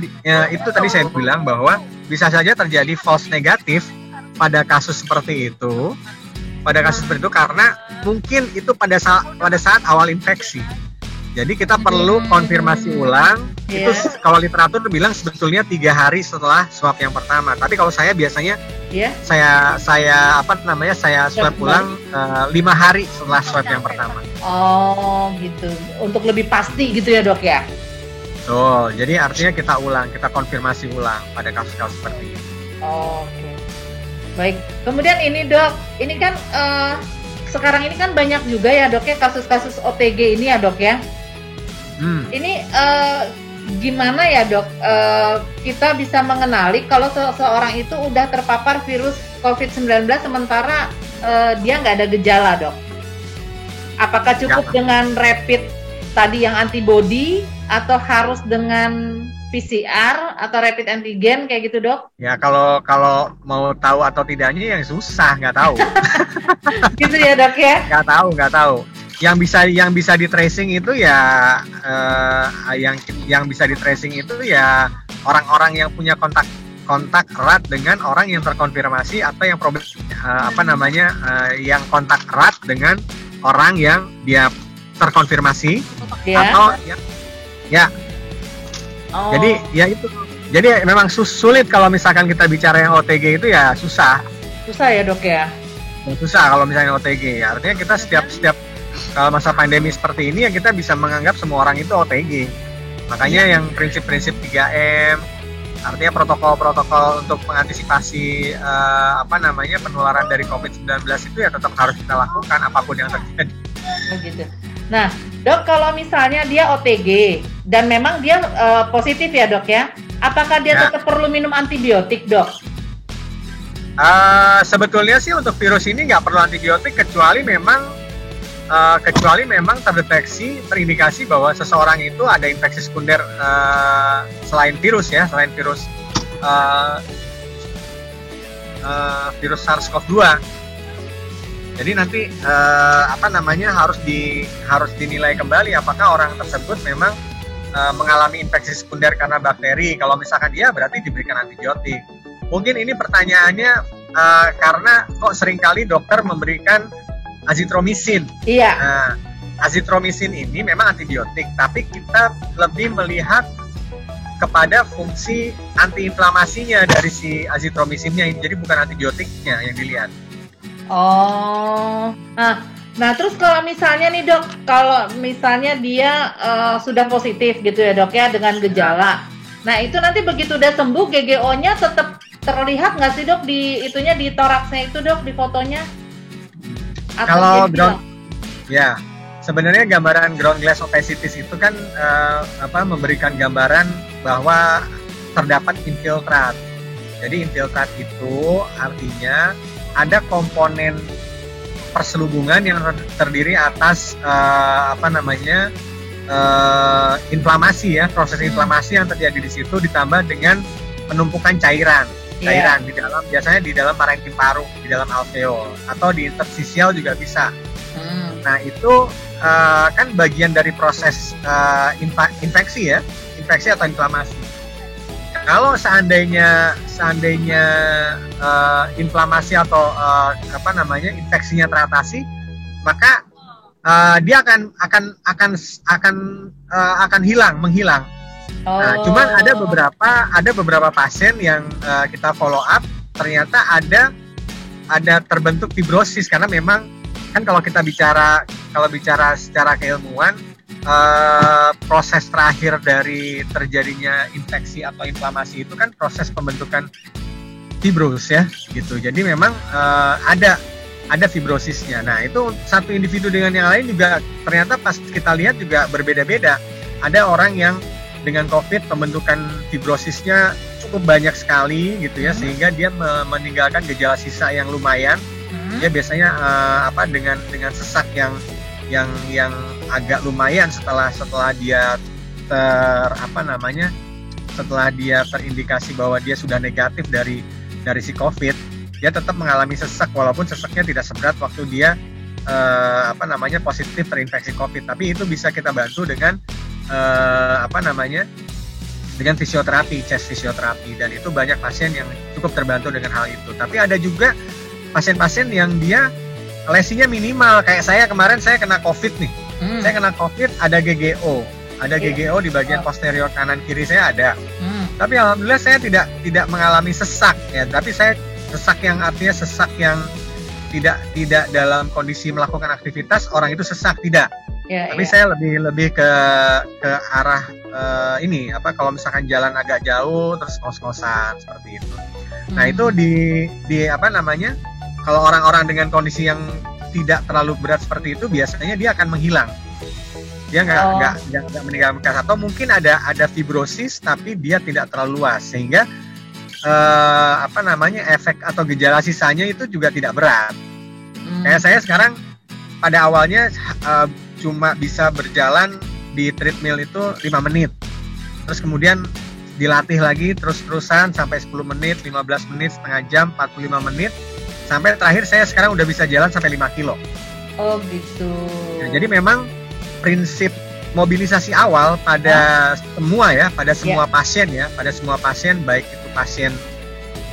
itu tadi saya bilang bahwa bisa saja terjadi false negatif pada kasus seperti itu. Karena mungkin itu pada saat awal infeksi. Jadi kita perlu konfirmasi ulang. Itu kalau literatur bilang sebetulnya 3 hari setelah swab yang pertama. Tapi kalau saya biasanya saya swab ulang 5 hari setelah swab yang pertama. Oh gitu. Untuk lebih pasti gitu ya dok ya? Betul. Jadi artinya kita konfirmasi ulang pada kasus-kasus seperti ini. Oke. Baik, kemudian ini dok, ini kan sekarang ini kan banyak juga ya dok ya kasus-kasus OTG ini ya dok ya. Ini gimana ya dok, kita bisa mengenali kalau seseorang itu udah terpapar virus COVID-19 sementara dia nggak ada gejala dok? Apakah cukup dengan rapid tadi yang antibody atau harus dengan PCR atau rapid antigen kayak gitu dok? Ya kalau mau tahu atau tidaknya yang susah, nggak tahu. Gitu ya dok ya? Nggak tahu. Yang bisa di tracing itu ya yang bisa di tracing itu ya orang-orang yang punya kontak erat dengan orang yang terkonfirmasi atau yang yang kontak erat dengan orang yang dia terkonfirmasi atau yang Jadi ya itu. Jadi memang sulit kalau misalkan kita bicara yang OTG itu ya susah. Susah ya dok ya? Susah kalau misalnya OTG. Artinya kita setiap kalau masa pandemi seperti ini ya kita bisa menganggap semua orang itu OTG. Makanya yang prinsip-prinsip 3M, artinya protokol-protokol untuk mengantisipasi penularan dari COVID-19 itu ya tetap harus kita lakukan apapun yang terjadi. Begitu. Nah, dok kalau misalnya dia OTG dan memang dia positif ya dok ya, apakah dia tetap perlu minum antibiotik dok? Sebetulnya sih untuk virus ini nggak perlu antibiotik kecuali memang terindikasi bahwa seseorang itu ada infeksi sekunder selain virus virus SARS-CoV-2. Jadi nanti harus dinilai kembali apakah orang tersebut memang mengalami infeksi sekunder karena bakteri. Kalau misalkan dia berarti diberikan antibiotik. Mungkin ini pertanyaannya karena kok seringkali dokter memberikan azitromisin. Iya. Nah, azitromisin ini memang antibiotik, tapi kita lebih melihat kepada fungsi antiinflamasinya dari si azitromisinnya, jadi bukan antibiotiknya yang dilihat. Oh, nah terus kalau misalnya nih dok, kalau misalnya dia sudah positif gitu ya dok ya dengan gejala, nah itu nanti begitu udah sembuh GGO-nya tetap terlihat nggak sih dok di itunya, di toraksnya itu dok, di fotonya? Atau kalau ground, ya sebenarnya gambaran ground glass opacity itu kan memberikan gambaran bahwa terdapat infiltrat. Jadi infiltrat itu artinya ada komponen perselubungan yang terdiri atas inflamasi ya, proses inflamasi yang terjadi di situ ditambah dengan penumpukan cairan di dalam, biasanya di dalam parenkim paru, di dalam alveol atau di interstisial juga bisa. Nah itu kan bagian dari proses infeksi ya, infeksi atau inflamasi. Kalau seandainya inflamasi atau infeksinya teratasi, maka dia akan menghilang. Nah, cuman ada beberapa pasien yang kita follow up, ternyata ada terbentuk fibrosis, karena memang kan kalau bicara secara keilmuan, proses terakhir dari terjadinya infeksi atau inflamasi itu kan proses pembentukan fibros ya gitu. Jadi memang ada fibrosisnya. Nah itu satu individu dengan yang lain juga ternyata pas kita lihat juga berbeda-beda. Ada orang yang dengan COVID pembentukan fibrosisnya cukup banyak sekali gitu ya, sehingga dia meninggalkan gejala sisa yang lumayan. Dia biasanya dengan sesak yang agak lumayan setelah dia setelah dia terindikasi bahwa dia sudah negatif dari si COVID, dia tetap mengalami sesak walaupun sesaknya tidak seberat waktu dia positif terinfeksi COVID. Tapi itu bisa kita bantu dengan dengan fisioterapi, chest fisioterapi, dan itu banyak pasien yang cukup terbantu dengan hal itu. Tapi ada juga pasien-pasien yang dia lesinya minimal, kayak saya kemarin, saya kena COVID nih. Saya kena COVID, ada GGO. Ada GGO di bagian posterior kanan kiri saya ada. Tapi alhamdulillah saya tidak mengalami sesak ya, tapi saya sesak yang artinya sesak yang tidak dalam kondisi melakukan aktivitas, orang itu sesak tidak. Tapi saya lebih ke arah kalau misalkan jalan agak jauh terus kos-kosan seperti itu. Nah, itu kalau orang-orang dengan kondisi yang tidak terlalu berat seperti itu, biasanya dia akan menghilang. Dia nggak meninggal bekas, atau mungkin ada fibrosis tapi dia tidak terlalu luas, sehingga efek atau gejala sisanya itu juga tidak berat. Kayak saya sekarang pada awalnya cuma bisa berjalan di treadmill itu 5 menit. Terus kemudian dilatih lagi terus-terusan sampai 10 menit, 15 menit, setengah jam, 45 menit. Sampai terakhir saya sekarang udah bisa jalan sampai 5 kilo. Oh gitu. Nah, jadi memang prinsip mobilisasi awal pada semua pasien ya, pada semua pasien, baik itu pasien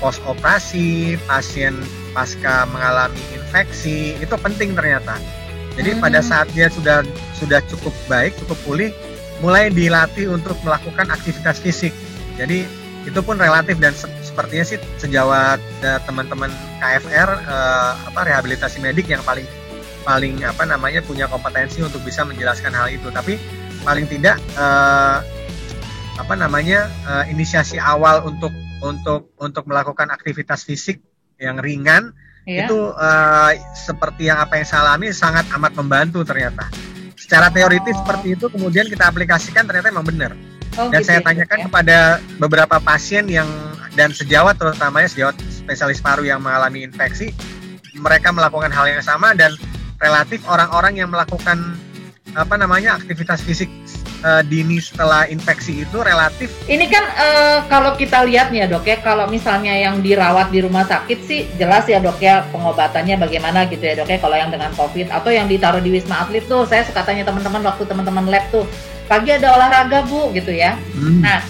post operasi, pasien pasca mengalami infeksi, itu penting ternyata. Jadi pada saat dia sudah cukup baik, cukup pulih, mulai dilatih untuk melakukan aktivitas fisik. Jadi itu pun relatif, dan sepertinya sih sejawat teman-teman KFR rehabilitasi medik yang paling punya kompetensi untuk bisa menjelaskan hal itu. Tapi paling tidak inisiasi awal untuk melakukan aktivitas fisik yang ringan itu seperti yang apa yang saya alami sangat amat membantu ternyata. Secara teoritis seperti itu, kemudian kita aplikasikan ternyata memang benar. Dan saya tanyakan kepada beberapa pasien dan sejawat, terutamanya sejawat spesialis paru yang mengalami infeksi, mereka melakukan hal yang sama, dan relatif orang-orang yang melakukan aktivitas fisik dini setelah infeksi itu relatif. Ini kan kalau kita lihat nih ya dok ya, kalau misalnya yang dirawat di rumah sakit sih jelas ya dok ya, pengobatannya bagaimana gitu ya dok ya, kalau yang dengan COVID atau yang ditaruh di Wisma Atlet tuh, saya suka tanya teman-teman waktu teman-teman lab tuh, pagi ada olahraga bu gitu ya. Nah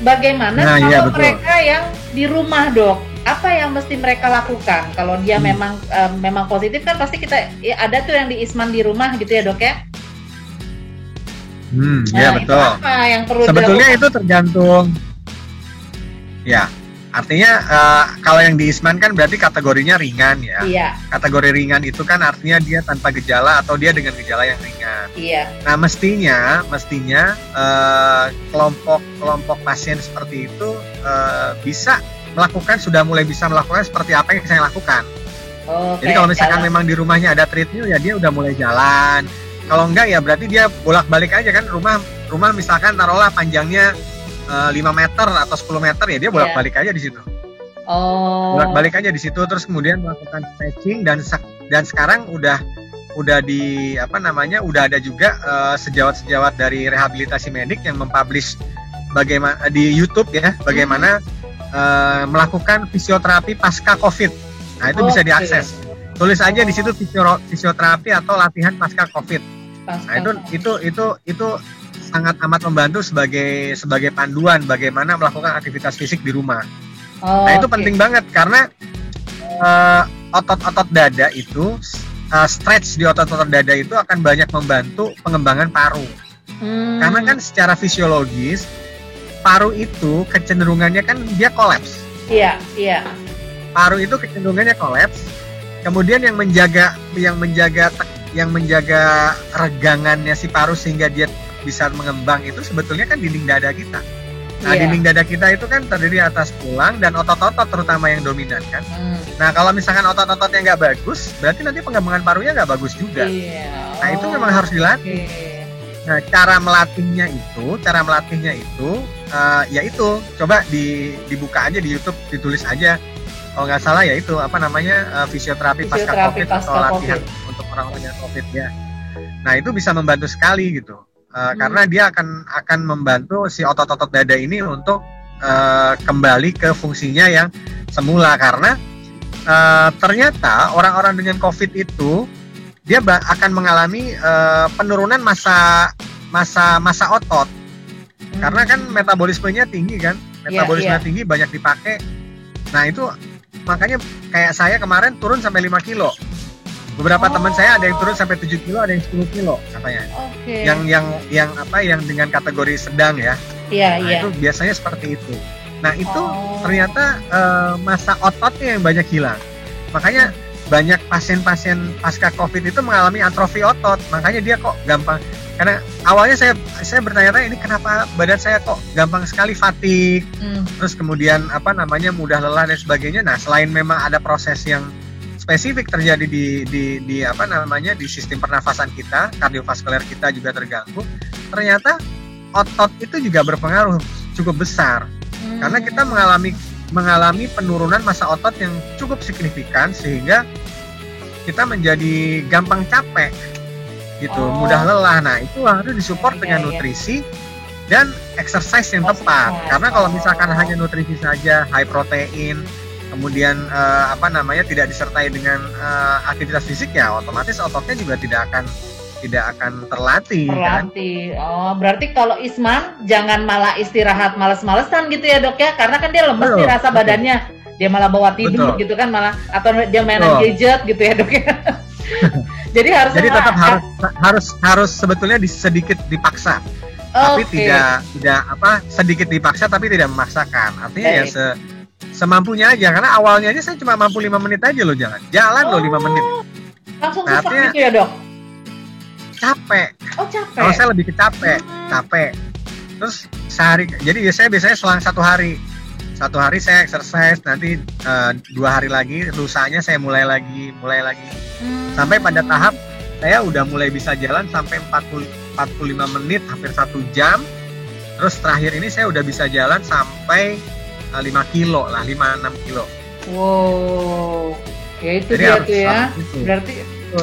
bagaimana kalau mereka yang di rumah dok, apa yang mesti mereka lakukan kalau dia memang positif kan pasti kita ya, ada tuh yang diisman di rumah gitu ya dok ya. Ya betul. Apa yang perlu sebetulnya dilakukan? Itu tergantung. Ya, artinya kalau yang diisman kan berarti kategorinya ringan ya. Iya. Kategori ringan itu kan artinya dia tanpa gejala atau dia dengan gejala yang ringan. Iya. Nah mestinya kelompok pasien seperti itu sudah mulai bisa melakukan seperti apa yang saya lakukan. Jadi kalau misalkan memang di rumahnya ada treadmill ya dia udah mulai jalan. Kalau enggak ya berarti dia bolak-balik aja kan rumah misalkan taruhlah panjangnya 5 meter atau 10 meter ya dia bolak-balik aja di situ. Bolak-balik aja di situ terus kemudian melakukan stretching dan sekarang udah ada juga sejawat-sejawat dari rehabilitasi medik yang mempublish bagaimana di YouTube ya bagaimana melakukan fisioterapi pasca COVID. Nah itu bisa diakses. Tulis aja di situ fisioterapi atau latihan pasca COVID. Nah itu sangat amat membantu sebagai panduan bagaimana melakukan aktivitas fisik di rumah. Nah itu penting banget karena otot-otot dada itu stretch di otot-otot dada itu akan banyak membantu pengembangan paru. Karena kan secara fisiologis paru itu kecenderungannya kan dia kolaps. Iya. Paru itu kecenderungannya kolaps. Kemudian yang menjaga regangannya si paru sehingga dia bisa mengembang itu sebetulnya kan dinding dada kita. Nah, dinding dada kita itu kan terdiri atas tulang dan otot-otot terutama yang dominan kan. Nah, kalau misalkan otot-ototnya nggak bagus, berarti nanti pengembangan parunya nggak bagus juga. Nah, itu memang harus dilatih. Nah, cara melatihnya itu, yaitu coba dibuka aja di YouTube, ditulis aja. Kalau nggak salah ya itu fisioterapi pasca COVID atau latihan untuk orang-orang yang COVID ya. Nah itu bisa membantu sekali gitu, karena dia akan membantu si otot-otot dada ini untuk kembali ke fungsinya yang semula karena ternyata orang-orang dengan COVID itu dia akan mengalami penurunan massa otot karena kan metabolismenya tinggi kan, tinggi banyak dipakai. Nah itu makanya kayak saya kemarin turun sampai 5 kilo. Beberapa teman saya ada yang turun sampai 7 kilo, ada yang 10 kilo katanya. Yang dengan kategori sedang ya. Itu biasanya seperti itu. Nah, itu ternyata massa ototnya yang banyak hilang. Makanya banyak pasien-pasien pasca COVID itu mengalami atrofi otot. Makanya dia kok gampang. Karena awalnya saya bertanya-tanya ini kenapa badan saya kok gampang sekali fatigue, terus kemudian mudah lelah dan sebagainya. Nah selain memang ada proses yang spesifik terjadi di sistem pernafasan kita, kardiovaskuler kita juga terganggu. Ternyata otot itu juga berpengaruh cukup besar karena kita mengalami penurunan massa otot yang cukup signifikan sehingga kita menjadi gampang capek. Gitu, mudah lelah. Nah, itu harus disupport dengan nutrisi dan exercise yang tepat. Karena kalau misalkan hanya nutrisi saja, high protein, kemudian tidak disertai dengan aktivitas fisik ya, otomatis ototnya juga tidak akan terlatih. Kan? Berarti kalau isman jangan malah istirahat males-malesan gitu ya dok ya, karena kan dia lemes nih rasa badannya, dia malah bawa tidur gitu kan malah, atau dia mainan gadget gitu ya dok ya. Jadi tetap harus sebetulnya sedikit dipaksa, tapi tidak sedikit dipaksa tapi tidak memaksakan. Artinya ya semampunya aja. Karena awalnya aja saya cuma mampu 5 menit aja loh jalan loh 5 menit. Langsung susah gitu ya dok? Capek. Capek. Kalau saya lebih ke capek. Terus sehari, jadi saya biasanya selang 1 hari. 1 hari saya exercise, nanti 2 hari lagi, lusanya saya mulai lagi. Sampai pada tahap saya udah mulai bisa jalan sampai 45 menit, hampir 1 jam. Terus terakhir ini saya udah bisa jalan sampai 5 kilo lah, 5-6 kilo. Wow, ya itu jadi dia tuh ya. Berarti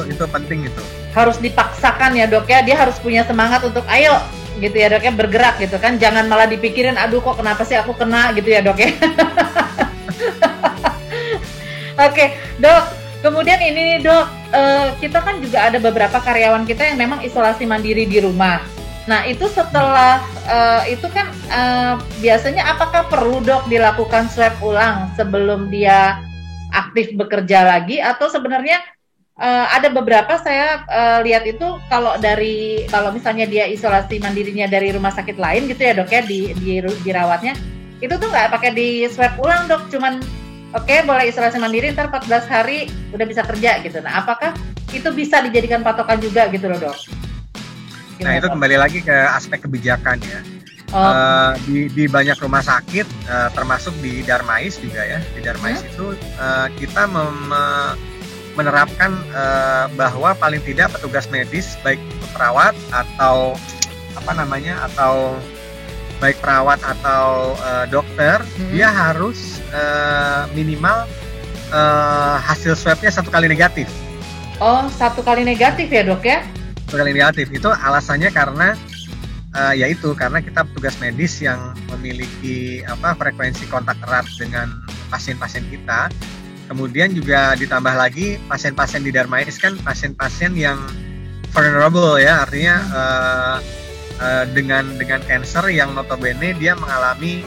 itu penting itu. Harus dipaksakan ya dok ya, dia harus punya semangat untuk ayo gitu ya dok ya, bergerak gitu kan. Jangan malah dipikirin aduh kok kenapa sih aku kena gitu ya dok ya. Oke, dok. Kemudian ini nih dok, kita kan juga ada beberapa karyawan kita yang memang isolasi mandiri di rumah. Nah, itu setelah itu kan biasanya apakah perlu dok dilakukan swab ulang sebelum dia aktif bekerja lagi, atau sebenarnya ada beberapa saya lihat itu kalau misalnya dia isolasi mandirinya dari rumah sakit lain gitu ya dok ya, dirawatnya itu tuh nggak pakai di swab ulang dok, cuman oke, boleh isolasi mandiri ntar 14 hari udah bisa kerja gitu. Nah, apakah itu bisa dijadikan patokan juga gitu loh dok? Nah, itu kembali lagi ke aspek kebijakan ya. Di banyak rumah sakit, termasuk di Darmais juga ya. Di Darmais itu kita menerapkan bahwa paling tidak petugas medis, baik itu perawat atau atau baik perawat atau dokter, dia harus minimal hasil swabnya 1 kali negatif. Oh, 1 kali negatif ya dok ya? 1 kali negatif itu alasannya karena yaitu karena kita petugas medis yang memiliki frekuensi kontak erat dengan pasien-pasien kita. Kemudian juga ditambah lagi pasien-pasien di Darmais kan pasien-pasien yang vulnerable ya, artinya dengan cancer yang notabene dia mengalami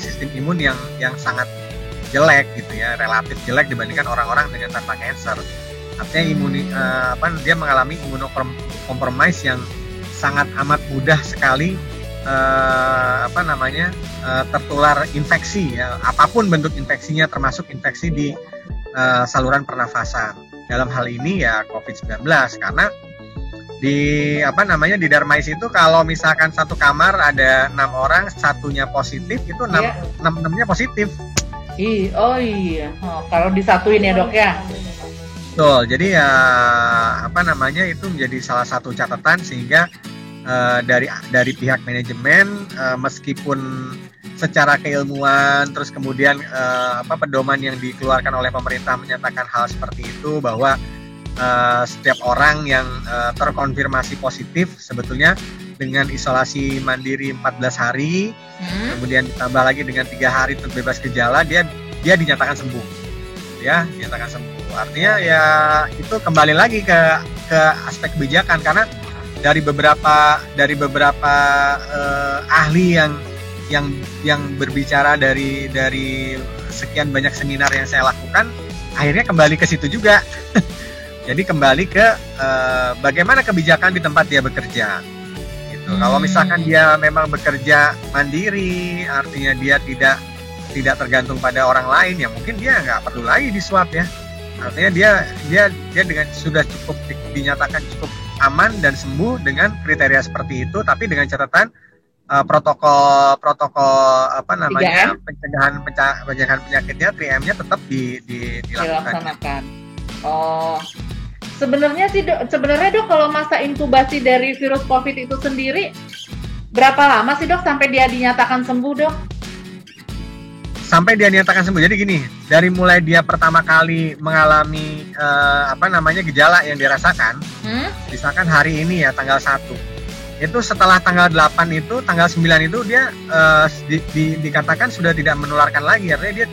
sistem imun yang sangat jelek gitu ya, relatif jelek dibandingkan orang-orang dengan tanpa cancer. Artinya dia mengalami imunokompromis yang sangat amat mudah sekali tertular infeksi ya, apapun bentuk infeksinya, termasuk infeksi di saluran pernafasan. Dalam hal ini ya COVID-19, karena di Darmais itu kalau misalkan satu kamar ada 6 orang, satunya positif, itu 6-nya positif. Oh iya, kalau disatuin ya dok ya. Betul, jadi ya itu menjadi salah satu catatan sehingga dari pihak manajemen meskipun secara keilmuan terus kemudian pedoman yang dikeluarkan oleh pemerintah menyatakan hal seperti itu, bahwa setiap orang yang terkonfirmasi positif sebetulnya dengan isolasi mandiri 14 hari kemudian ditambah lagi dengan 3 hari terbebas gejala, dia dinyatakan sembuh ya, dinyatakan sembuh. Artinya ya itu kembali lagi ke aspek kebijakan, karena dari beberapa ahli yang berbicara dari sekian banyak seminar yang saya lakukan, akhirnya kembali ke situ juga. Jadi kembali ke bagaimana kebijakan di tempat dia bekerja gitu. Kalau misalkan dia memang bekerja mandiri, artinya dia tidak tergantung pada orang lain, ya mungkin dia nggak perlu lagi di swab ya. Artinya dia dengan sudah cukup dinyatakan cukup aman dan sembuh dengan kriteria seperti itu, tapi dengan catatan protokol pencegahan penyakitnya 3M-nya tetap dilakukan. Oh, sebenarnya dok, kalau masa inkubasi dari virus COVID itu sendiri berapa lama sih dok sampai dia dinyatakan sembuh dok? Sampai dia dinyatakan sembuh. Jadi gini, dari mulai dia pertama kali mengalami gejala yang dirasakan, misalkan hari ini ya tanggal 1, itu setelah tanggal 8 itu, tanggal 9 itu dia dikatakan sudah tidak menularkan lagi, artinya dia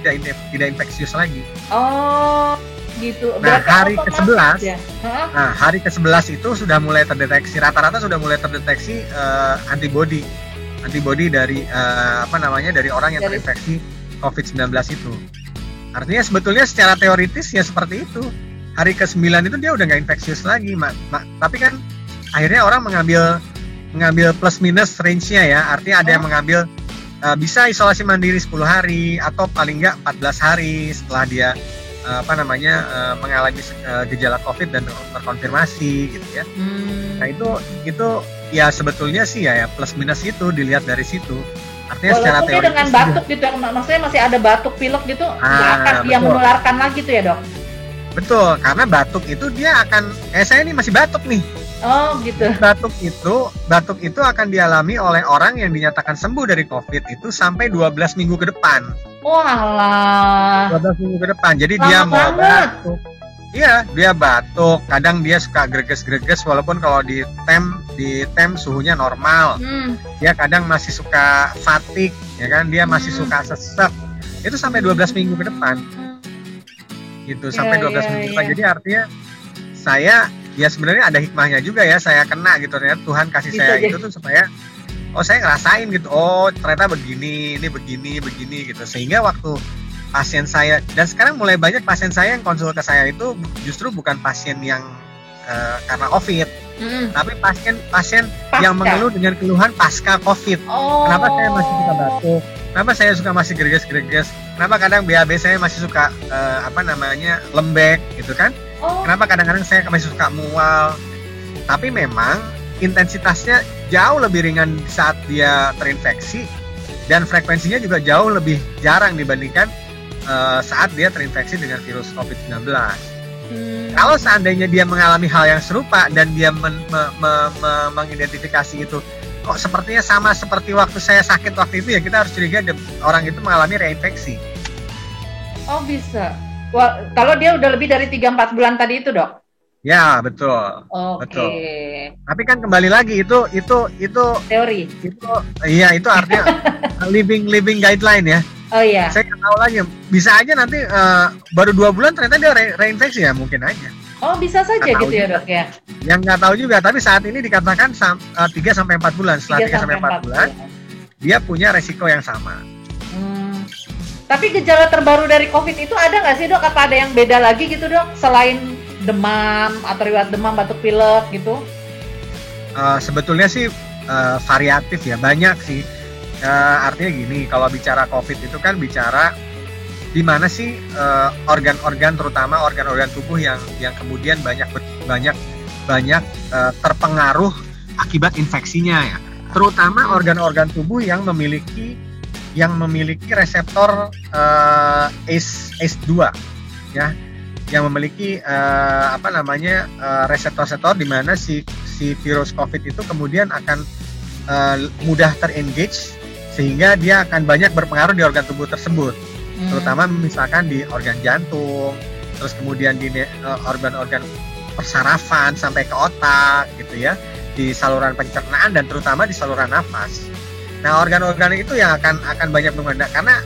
tidak infeksius lagi. Oh, gitu. Nah, hari ke-11 ya? Hari ke-11 itu sudah mulai terdeteksi, rata-rata sudah mulai terdeteksi antibody dari dari orang yang terinfeksi COVID-19 itu. Artinya sebetulnya secara teoritis ya seperti itu. Hari ke-9 itu dia udah nggak infeksius lagi, tapi kan akhirnya orang mengambil plus minus range-nya ya. Artinya ada yang mengambil bisa isolasi mandiri 10 hari atau paling nggak 14 hari setelah dia mengalami gejala COVID dan terkonfirmasi gitu ya. Nah itu ya sebetulnya sih ya plus minus itu dilihat dari situ. Artinya secara teori dengan batuk gitu, maksudnya masih ada batuk pilek gitu, nggak akan dia menularkan lagi tuh ya dok? Betul, karena batuk itu dia akan, saya ini masih batuk nih. Oh gitu. Batuk itu akan dialami oleh orang yang dinyatakan sembuh dari COVID itu sampai 12 minggu ke depan. Walah. 12 minggu ke depan, jadi dia mau batuk. Iya, dia batuk, kadang dia suka greges-greges walaupun kalau di tem suhunya normal. Dia kadang masih suka fatigue, ya kan? Dia masih suka sesek. Itu sampai 12 minggu ke depan. Gitu, sampai 12 minggu ke depan. Jadi artinya saya ya sebenarnya ada hikmahnya juga ya saya kena gitu, ternyata Tuhan kasih Bisa saya jadi. itu tuh supaya saya ngerasain gitu, ternyata begini, ini begini gitu, sehingga waktu pasien saya, dan sekarang mulai banyak pasien saya yang konsul ke saya itu justru bukan pasien yang karena COVID, tapi pasien yang mengeluh dengan keluhan pasca COVID. Kenapa saya masih suka batuk? Kenapa saya suka masih greges-greges? Kenapa kadang BAB saya masih suka lembek gitu kan? Kenapa kadang-kadang saya masih suka mual? Tapi memang intensitasnya jauh lebih ringan saat dia terinfeksi, dan frekuensinya juga jauh lebih jarang dibandingkan saat dia terinfeksi dengan virus COVID-19. Kalau seandainya dia mengalami hal yang serupa dan dia mengidentifikasi itu, kok sepertinya sama seperti waktu saya sakit waktu itu, ya kita harus curiga orang itu mengalami reinfeksi. Oh bisa. Wah, kalau dia udah lebih dari 3-4 bulan tadi itu, Dok? Ya, betul. Betul. Tapi kan kembali lagi itu teori. Itu artinya living guideline ya. Oh iya. Saya nggak tahu lagi. Bisa aja nanti baru 2 bulan ternyata dia reinfeksi ya, mungkin aja. Oh bisa saja gitu ya, Dok ya. Yang nggak tahu juga, tapi saat ini dikatakan 3-4 bulan. Setelah 3-4 bulan dia punya resiko yang sama. Tapi gejala terbaru dari COVID itu ada nggak sih, Dok? Apa ada yang beda lagi gitu, Dok? Selain demam atau riwayat demam, batuk pilek gitu? Sebetulnya sih variatif ya, banyak sih. Artinya gini, kalau bicara COVID itu kan bicara di mana sih organ-organ, terutama organ-organ tubuh yang kemudian banyak terpengaruh akibat infeksinya ya. Terutama organ-organ tubuh yang memiliki reseptor ACE2 ya, yang memiliki reseptor di mana si virus COVID itu kemudian akan mudah terengage, sehingga dia akan banyak berpengaruh di organ tubuh tersebut, terutama misalkan di organ jantung, terus kemudian di organ-organ persarafan sampai ke otak gitu ya, di saluran pencernaan dan terutama di saluran nafas. Nah, organ-organ itu yang akan banyak menggunakan, karena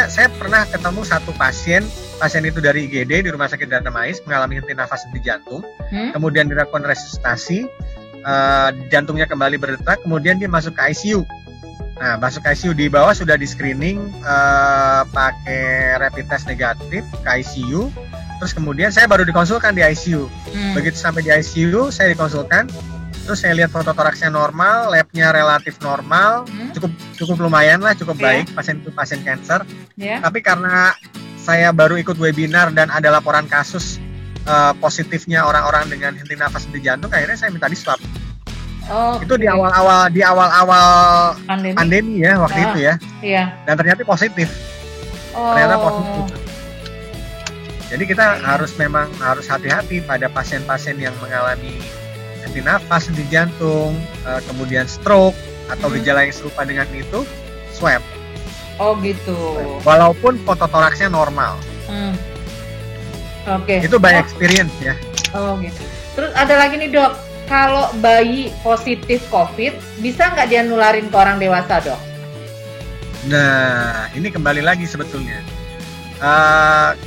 saya pernah ketemu satu pasien itu dari IGD di Rumah Sakit Darmais, mengalami henti nafas, henti jantung, kemudian dilakukan resusitasi, jantungnya kembali berdetak, kemudian dia masuk ke ICU. Nah, masuk ke ICU, di bawah sudah di screening pakai rapid test negatif ke ICU, terus kemudian saya baru dikonsulkan di ICU. Begitu sampai di ICU, saya dikonsulkan, terus saya lihat foto toraksnya normal, labnya relatif normal, cukup lumayan lah, cukup baik. Pasien itu pasien kanker. Tapi karena saya baru ikut webinar dan ada laporan kasus positifnya orang-orang dengan henti nafas, henti jantung, akhirnya saya minta di swab. Itu di awal-awal pandemi ya waktu itu ya. Iya. Dan ternyata positif. Ternyata positif. Jadi kita harus hati-hati pada pasien-pasien yang mengalami henti nafas, henti jantung, kemudian stroke atau gejala yang serupa dengan itu, swab. Oh gitu. Walaupun foto toraksnya normal. Itu by experience ya. Oh gitu. Terus ada lagi nih, Dok, kalau bayi positif COVID, bisa nggak dia nularin ke orang dewasa, Dok? Nah, ini kembali lagi sebetulnya.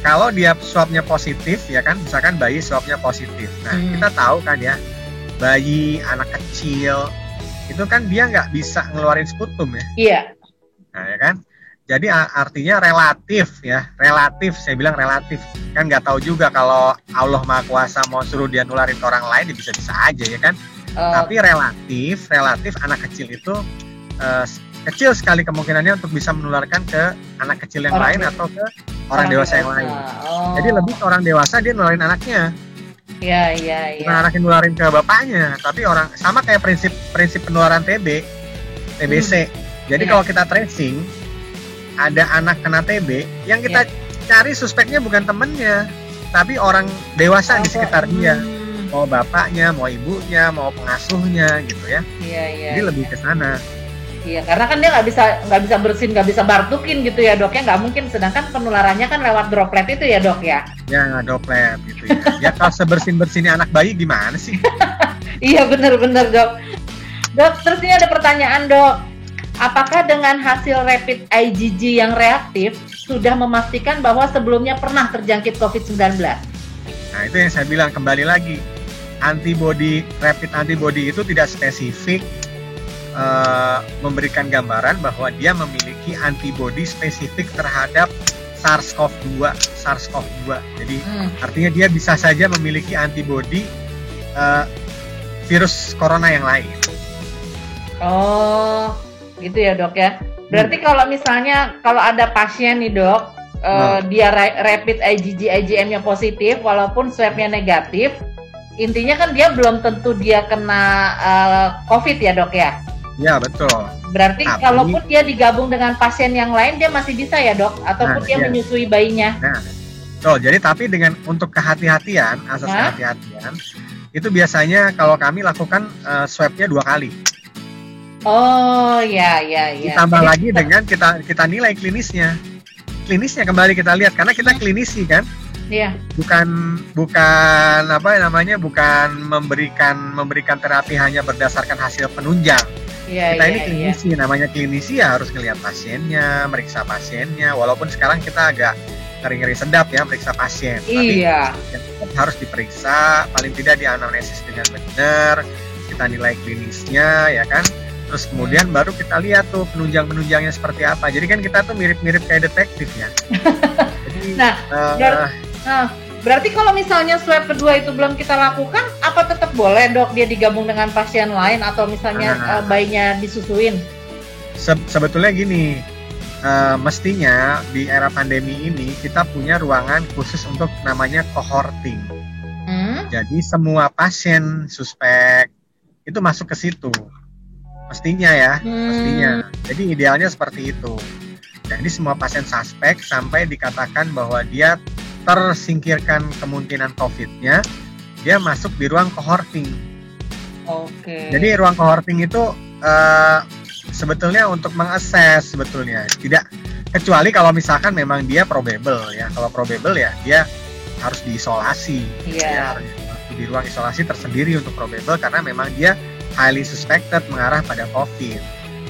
Kalau dia swabnya positif ya kan, misalkan bayi swabnya positif. Nah, kita tahu kan ya, bayi, anak kecil itu kan dia nggak bisa ngeluarin sputum ya. Iya. Nah ya kan, jadi artinya relatif, saya bilang relatif. Kan nggak tahu juga kalau Allah Maha Kuasa mau suruh dia nularin ke orang lain, bisa aja ya kan. Tapi relatif anak kecil itu kecil sekali kemungkinannya untuk bisa menularkan ke anak kecil yang lain atau ke orang dewasa yang lain. Jadi lebih ke orang dewasa dia nularin anaknya. Iya. Bukan anaknya nularin ke bapaknya, tapi orang, sama kayak prinsip penularan TBC. Jadi kalau kita tracing ada anak kena TB, yang kita cari suspeknya bukan temennya, tapi orang dewasa di sekitar dia. Mau bapaknya, mau ibunya, mau pengasuhnya gitu ya. Jadi lebih ke sana. Iya, karena kan dia nggak bisa bersin, nggak bisa bartukin gitu ya, Dok ya, nggak mungkin. Sedangkan penularannya kan lewat droplet itu ya, Dok ya. Ya, droplet gitu ya. Ya kalau sebersin-bersinnya anak bayi gimana sih? Iya, bener-bener, Dok. Dok, terus ini ada pertanyaan, Dok. Apakah dengan hasil rapid IgG yang reaktif sudah memastikan bahwa sebelumnya pernah terjangkit COVID-19? Nah, itu yang saya bilang, kembali lagi. rapid antibody itu tidak spesifik memberikan gambaran bahwa dia memiliki antibody spesifik terhadap SARS-CoV-2. Jadi artinya dia bisa saja memiliki antibody virus corona yang lain. Oh, gitu ya dok ya. Berarti kalau misalnya kalau ada pasien nih dok, dia rapid IgG/IgM-nya positif, walaupun swab-nya negatif, intinya kan dia belum tentu dia kena COVID ya dok ya? Ya betul. Berarti kalaupun dia digabung dengan pasien yang lain, dia masih bisa ya dok? Ataupun dia menyusui bayinya? Jadi tapi dengan untuk kehati-hatian, asas kehati-hatian, itu biasanya kalau kami lakukan swab-nya 2 kali. Oh ya. Ditambah lagi dengan kita nilai klinisnya. Klinisnya kembali kita lihat karena kita klinisi kan. Iya. Bukan memberikan terapi hanya berdasarkan hasil penunjang. Kita ini klinisi, namanya klinisi ya harus ngelihat pasiennya, meriksa pasiennya. Walaupun sekarang kita agak ngeri-ngeri sedap ya meriksa pasien. Iya. Tapi harus diperiksa, paling tidak dianamnesis dengan benar, kita nilai klinisnya ya kan. Terus kemudian baru kita lihat tuh penunjang-penunjangnya seperti apa. Jadi kan kita tuh mirip-mirip kayak detektif ya. Jadi, berarti kalau misalnya swab kedua itu belum kita lakukan, apa tetap boleh dok dia digabung dengan pasien lain atau misalnya bayinya disusuin? Sebetulnya gini, mestinya di era pandemi ini kita punya ruangan khusus untuk namanya cohorting. Jadi semua pasien suspek itu masuk ke situ. Mestinya ya, mestinya. Jadi idealnya seperti itu. Jadi semua pasien suspek sampai dikatakan bahwa dia tersingkirkan kemungkinan COVID-nya, dia masuk di ruang cohorting. Oke. Jadi ruang cohorting itu sebetulnya untuk mengakses sebetulnya. Tidak, kecuali kalau misalkan memang dia probable ya. Kalau probable ya dia harus diisolasi. Iya. Ya, di ruang isolasi tersendiri untuk probable karena memang dia highly suspected mengarah pada COVID.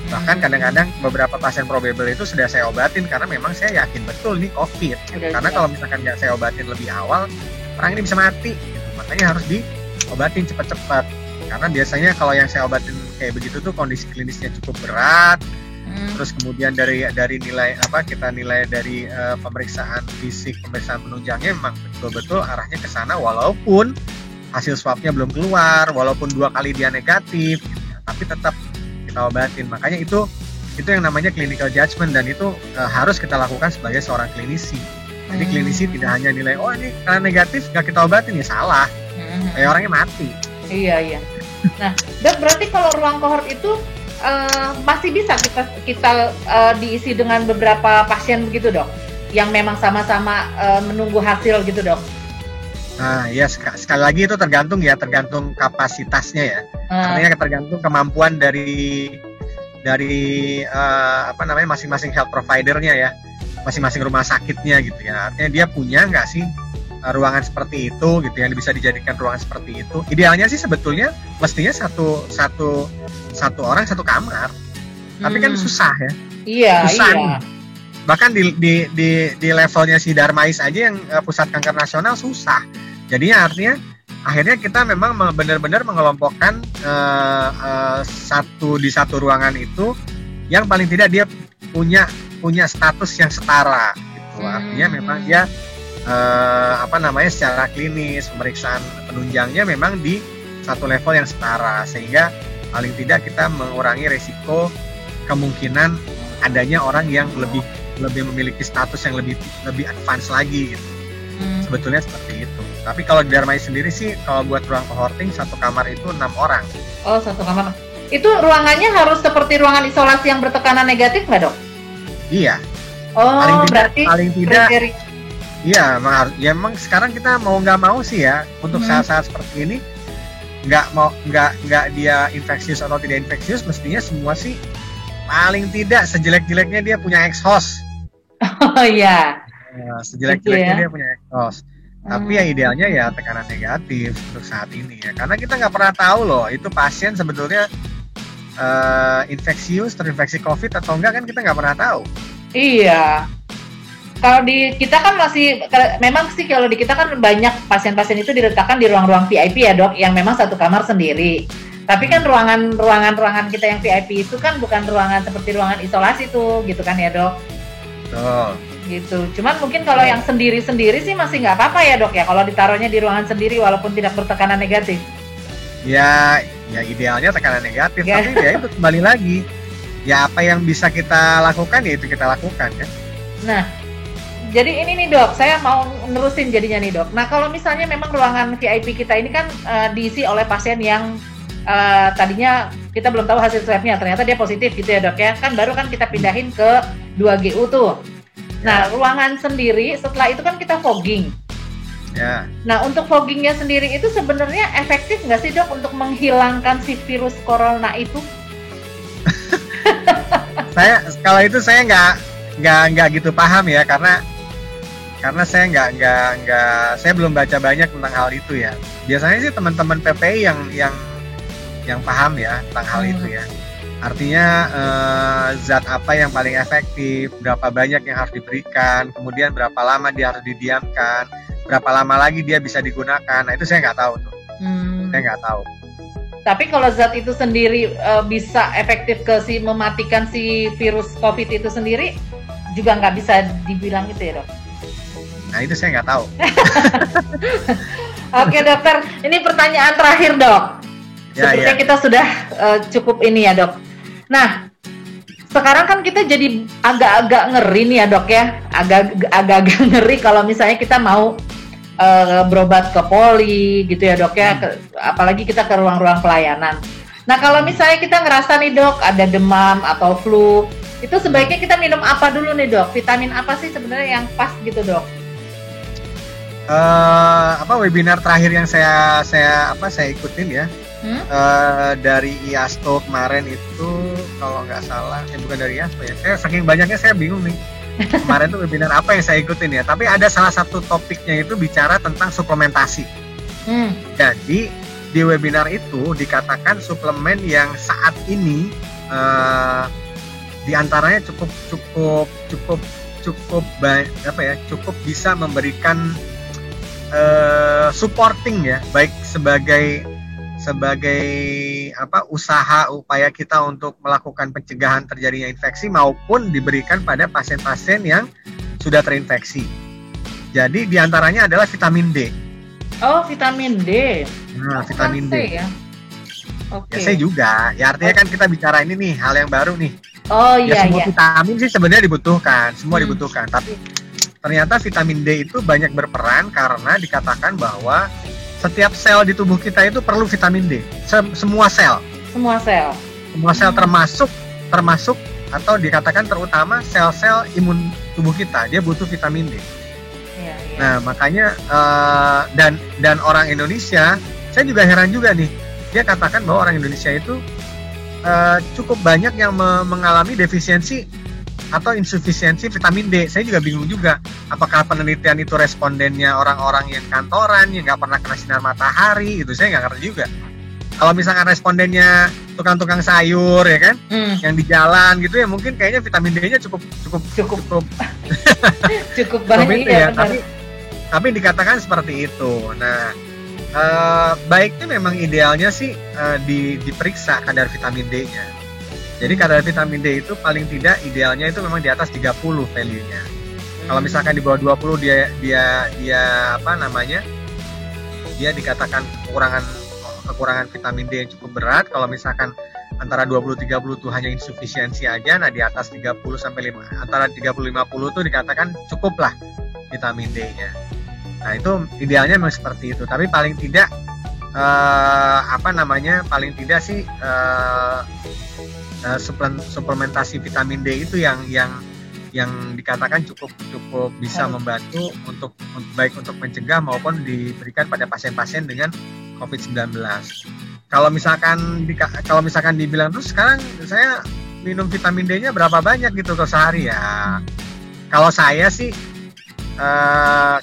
Bahkan kadang-kadang beberapa pasien probable itu sudah saya obatin karena memang saya yakin betul nih COVID. Karena kalau misalkan nggak saya obatin lebih awal, orang ini bisa mati. Makanya harus diobatin cepat-cepat. Karena biasanya kalau yang saya obatin kayak begitu tuh kondisi klinisnya cukup berat. Terus kemudian dari nilai kita nilai dari pemeriksaan fisik, pemeriksaan penunjangnya memang betul-betul arahnya ke sana walaupun hasil swabnya belum keluar, walaupun 2 kali dia negatif, tapi tetap kita obatin. Makanya itu yang namanya clinical judgment dan itu harus kita lakukan sebagai seorang klinisi. Jadi klinisi tidak hanya nilai ini karena negatif nggak kita obatin ya salah, orangnya mati. Iya. Nah, dok berarti kalau ruang cohort itu masih bisa kita diisi dengan beberapa pasien begitu dok, yang memang sama-sama menunggu hasil gitu dok? Nah, ya sekali lagi itu tergantung kapasitasnya ya. Artinya tergantung kemampuan dari masing-masing health providernya ya, masing-masing rumah sakitnya gitu ya. Artinya dia punya nggak sih ruangan seperti itu gitu yang bisa dijadikan ruangan seperti itu. Idealnya sih sebetulnya mestinya satu orang satu kamar. Tapi kan susah ya. Iya, susah iya. Nih. Bahkan di levelnya si Darmais aja yang Pusat Kanker Nasional susah. Jadinya artinya akhirnya kita memang benar-benar mengelompokkan di satu ruangan itu yang paling tidak dia punya status yang setara gitu. Artinya memang dia secara klinis pemeriksaan penunjangnya memang di satu level yang setara sehingga paling tidak kita mengurangi resiko kemungkinan adanya orang yang lebih memiliki status yang lebih advance lagi gitu. Sebetulnya seperti itu. Tapi kalau di Darmais sendiri sih kalau buat ruang cohorting satu kamar itu 6 orang. Oh, satu kamar. Itu ruangannya harus seperti ruangan isolasi yang bertekanan negatif nggak dok? Iya. Oh, paling tidak. Iya, emang sekarang kita mau nggak mau sih ya untuk saat-saat seperti ini nggak dia infeksius atau tidak infeksius mestinya semua sih paling tidak sejelek-jeleknya dia punya exhaust. Oh iya. Sejelek-jeleknya dia punya exhaust. Tapi ya idealnya ya tekanan negatif untuk saat ini ya. Karena kita nggak pernah tahu loh itu pasien sebetulnya terinfeksi COVID atau enggak kan kita nggak pernah tahu. Iya. kalau di kita kan masih, memang sih kalau di kita kan banyak pasien-pasien itu diletakkan di ruang-ruang VIP ya dok, yang memang satu kamar sendiri. Tapi kan ruangan kita yang VIP itu kan bukan ruangan seperti ruangan isolasi tuh, gitu kan ya dok? Betul. Gitu. Cuman mungkin kalau yang sendiri-sendiri sih masih nggak apa-apa ya dok ya, kalau ditaruhnya di ruangan sendiri walaupun tidak bertekanan negatif. Ya idealnya tekanan negatif, tapi ya itu kembali lagi. Ya apa yang bisa kita lakukan ya itu kita lakukan ya. Nah, jadi ini nih dok, saya mau nerusin jadinya nih dok. Nah kalau misalnya memang ruangan VIP kita ini kan diisi oleh pasien yang tadinya kita belum tahu hasil swabnya, ternyata dia positif gitu ya dok ya. Kan baru kan kita pindahin ke 2GU tuh. Nah ruangan sendiri setelah itu kan kita fogging. Ya. Nah untuk foggingnya sendiri itu sebenarnya efektif nggak sih dok untuk menghilangkan si virus corona itu? Kalau itu saya nggak gitu paham ya, karena saya saya belum baca banyak tentang hal itu ya. Biasanya sih teman-teman PPI yang paham ya tentang hal itu ya. Artinya zat apa yang paling efektif, berapa banyak yang harus diberikan, kemudian berapa lama dia harus didiamkan, berapa lama lagi dia bisa digunakan. Nah itu saya nggak tahu tuh. Saya nggak tahu. Tapi kalau zat itu sendiri bisa efektif mematikan si virus COVID itu sendiri, juga nggak bisa dibilang itu ya dok? Nah itu saya nggak tahu. Oke dokter, ini pertanyaan terakhir dok. Sepertinya kita sudah cukup ini ya dok. Nah, sekarang kan kita jadi agak-agak ngeri nih ya dok ya, agak-agak ngeri kalau misalnya kita mau berobat ke poli gitu ya dok ya, apalagi kita ke ruang-ruang pelayanan. Nah kalau misalnya kita ngerasa nih dok ada demam atau flu, itu sebaiknya kita minum apa dulu nih dok? Vitamin apa sih sebenarnya yang pas gitu dok? Webinar terakhir yang saya ikutin ya, dari IASTO kemarin itu kalau nggak salah, bukan dari IASTO ya, saya saking banyaknya saya bingung nih. Kemarin tuh webinar apa yang saya ikutin ya, tapi ada salah satu topiknya itu bicara tentang suplementasi. Jadi di webinar itu dikatakan suplemen yang saat ini diantaranya cukup bisa memberikan supporting ya, baik sebagai usaha upaya kita untuk melakukan pencegahan terjadinya infeksi maupun diberikan pada pasien-pasien yang sudah terinfeksi. Jadi diantaranya adalah vitamin D. Oh, vitamin D. Nah, vitamin D. Ya? Oke. Ya, saya juga. Ya artinya kan kita bicara ini nih hal yang baru nih. Oh iya. Semua vitamin sih sebenarnya dibutuhkan, dibutuhkan. Tapi ternyata vitamin D itu banyak berperan karena dikatakan bahwa setiap sel di tubuh kita itu perlu vitamin D. Semua sel. Semua sel termasuk atau dikatakan terutama sel-sel imun tubuh kita, dia butuh vitamin D. Iya. Nah makanya dan orang Indonesia, saya juga heran juga nih. Dia katakan bahwa orang Indonesia itu cukup banyak yang mengalami defisiensi atau insufisiensi vitamin D. Saya juga bingung juga, apakah penelitian itu respondennya orang-orang yang kantoran, yang nggak pernah kena sinar matahari, gitu. Saya nggak ngerti juga. Kalau misalkan respondennya tukang-tukang sayur ya kan, yang di jalan gitu ya, mungkin kayaknya vitamin D-nya cukup cukup banyak ya. Tapi dikatakan seperti itu. Nah, baiknya memang idealnya sih diperiksa kadar vitamin D-nya. Jadi kadar vitamin D itu paling tidak idealnya itu memang di atas 30 value-nya. Kalau misalkan di bawah 20 dia dikatakan kekurangan vitamin D yang cukup berat. Kalau misalkan antara 20-30 itu hanya insufisiensi aja, nah di atas 30 sampai antara 30-50 itu dikatakan cukup lah vitamin D-nya. Nah itu idealnya memang seperti itu. Tapi paling tidak suplementasi vitamin D itu yang dikatakan cukup bisa membantu untuk baik untuk mencegah maupun diberikan pada pasien-pasien dengan COVID-19. Kalau misalkan dibilang terus sekarang saya minum vitamin D-nya berapa banyak gitu ke sehari ya? Kalau saya sih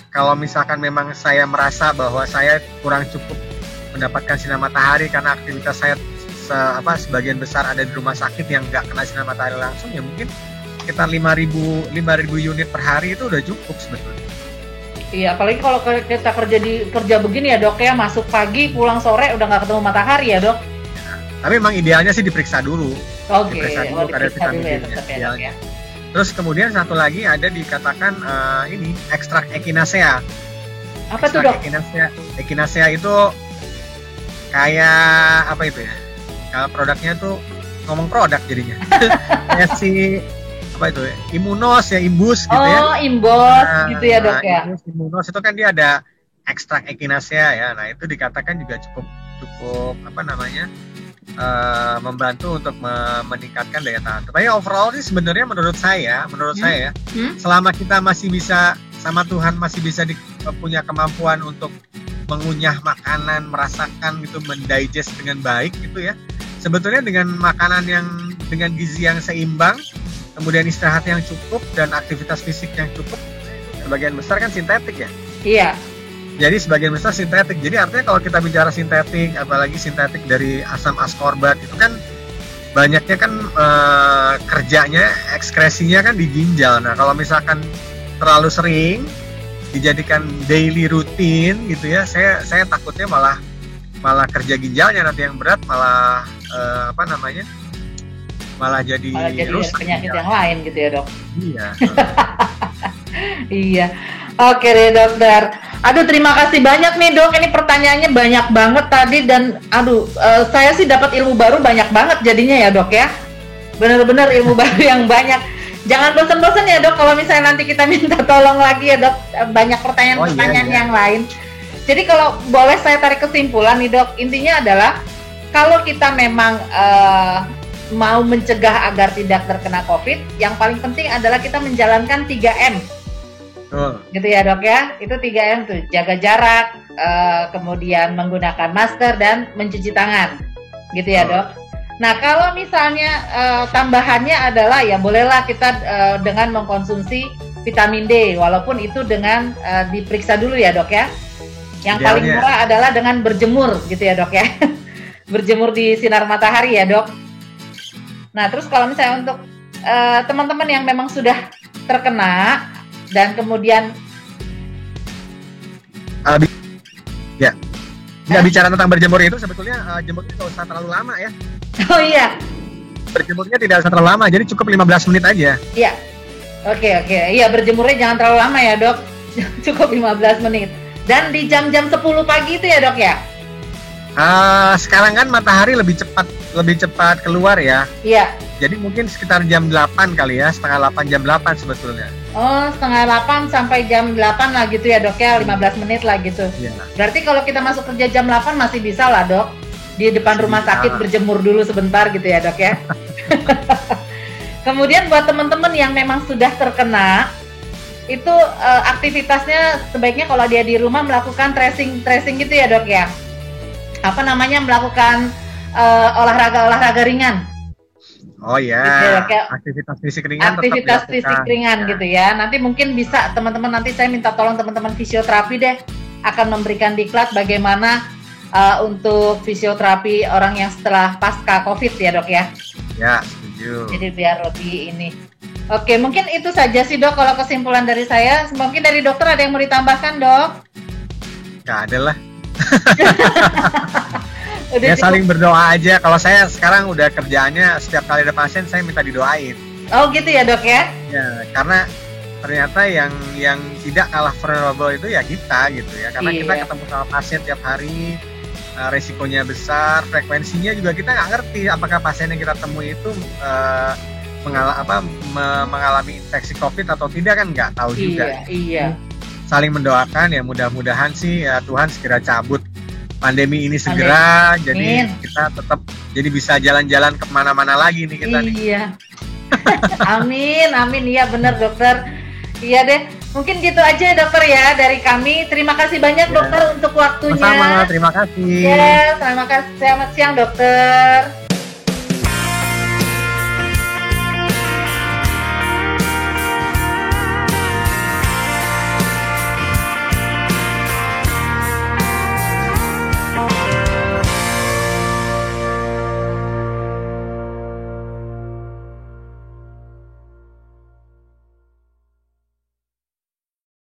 kalau misalkan memang saya merasa bahwa saya kurang cukup mendapatkan sinar matahari karena aktivitas saya sebagian besar ada di rumah sakit yang nggak kena sinar matahari langsung, ya mungkin sekitar 5.000 unit per hari itu udah cukup sebetulnya. Iya, apalagi kalau kita kerja begini ya dok ya, masuk pagi pulang sore udah nggak ketemu matahari ya dok. Tapi memang idealnya sih diperiksa dulu. Oke, diperiksa dulu kadar vitamin D-nya. Ya. Terus kemudian satu lagi ada dikatakan ini ekstrak echinacea. Apa tuh dok? Echinacea itu kayak apa itu ya? Kalau produknya tuh ngomong produk jadinya. Kayak si apa itu ya? Imbus gitu ya. Oh, Imbos gitu ya dok ya. Imunos itu kan dia ada ekstrak echinacea ya. Nah, itu dikatakan juga cukup apa namanya? Membantu untuk meningkatkan daya tahan. Tapi overall sih sebenarnya menurut saya selama kita masih bisa sama Tuhan masih bisa punya kemampuan untuk mengunyah makanan, merasakan gitu, mendigest dengan baik gitu ya. Sebetulnya dengan makanan yang dengan gizi yang seimbang, kemudian istirahat yang cukup dan aktivitas fisik yang cukup, sebagian besar kan sintetik ya. Iya. Jadi sebagian besar sintetik. Jadi artinya kalau kita bicara sintetik, apalagi sintetik dari asam askorbat itu kan banyaknya kan kerjanya, ekskresinya kan di ginjal. Nah kalau misalkan terlalu sering dijadikan daily rutin gitu ya, saya takutnya malah kerja ginjalnya nanti yang berat, malah malah jadi rusak penyakit yang lain gitu ya dok. Iya. Iya. Oke deh dokter. Aduh terima kasih banyak nih dok. Ini pertanyaannya banyak banget tadi dan saya sih dapat ilmu baru banyak banget jadinya ya dok ya. Benar-benar ilmu baru yang banyak. Jangan bosan-bosan ya dok kalau misalnya nanti kita minta tolong lagi ya dok, banyak pertanyaan-pertanyaan yang lain. Jadi kalau boleh saya tarik kesimpulan nih dok, intinya adalah kalau kita memang mau mencegah agar tidak terkena COVID, yang paling penting adalah kita menjalankan 3M. Gitu ya dok ya, itu 3M tuh, jaga jarak, kemudian menggunakan masker dan mencuci tangan, gitu ya dok. Nah kalau misalnya tambahannya adalah ya bolehlah kita dengan mengkonsumsi vitamin D, walaupun itu dengan diperiksa dulu ya dok ya. Yang paling murah adalah dengan berjemur gitu ya dok ya. Berjemur di sinar matahari ya dok. Nah terus kalau misalnya untuk teman-teman yang memang sudah terkena dan kemudian nggak bicara tentang berjemur itu sebetulnya jemurnya nggak usah terlalu lama ya. Oh iya. Berjemurnya tidak usah terlalu lama, jadi cukup 15 menit aja. Iya. Oke. Iya berjemurnya jangan terlalu lama ya dok. Cukup 15 menit. Dan di jam-jam 10 pagi itu ya dok ya? Sekarang kan matahari lebih cepat keluar ya. Iya. Jadi mungkin sekitar jam 8 kali ya, setengah 8, jam 8 sebetulnya. Oh, setengah 8 sampai jam 8 lah gitu ya dok ya, 15 menit lah gitu. Iya. Berarti kalau kita masuk kerja jam 8 masih bisa lah dok, di depan rumah sakit berjemur dulu sebentar gitu ya dok ya. Kemudian buat teman-teman yang memang sudah terkena, itu aktivitasnya sebaiknya kalau dia di rumah melakukan tracing gitu ya dok ya. Apa namanya, melakukan olahraga ringan. Oh ya, gitu, aktivitas fisik ringan. Aktivitas fisik ringan gitu ya. Nanti mungkin bisa teman-teman, nanti saya minta tolong teman-teman fisioterapi deh, akan memberikan diklat bagaimana untuk fisioterapi orang yang setelah pasca COVID ya dok ya. Ya, setuju. Jadi biar lebih ini. Oke, mungkin itu saja sih dok kalau kesimpulan dari saya. Mungkin dari dokter ada yang mau ditambahkan dok? Gak ada lah. Ya saling berdoa aja. Kalau saya sekarang udah kerjaannya setiap kali ada pasien saya minta didoain. Oh gitu ya dok ya? Ya karena ternyata yang tidak kalah vulnerable itu ya kita gitu ya. Karena kita ketemu sama pasien tiap hari, resikonya besar, frekuensinya juga kita nggak ngerti apakah pasien yang kita temui itu mengalami infeksi COVID atau tidak, kan nggak tahu juga. Iya. Saling mendoakan ya, mudah-mudahan sih ya Tuhan segera cabut pandemi ini segera. Jadi kita tetap jadi bisa jalan-jalan kemana-mana lagi nih kita. Iya. Amin, iya benar dokter. Iya deh, mungkin gitu aja dokter ya dari kami. Terima kasih banyak dokter untuk waktunya. Sama-sama, terima kasih. Ya, terima kasih. Selamat siang dokter.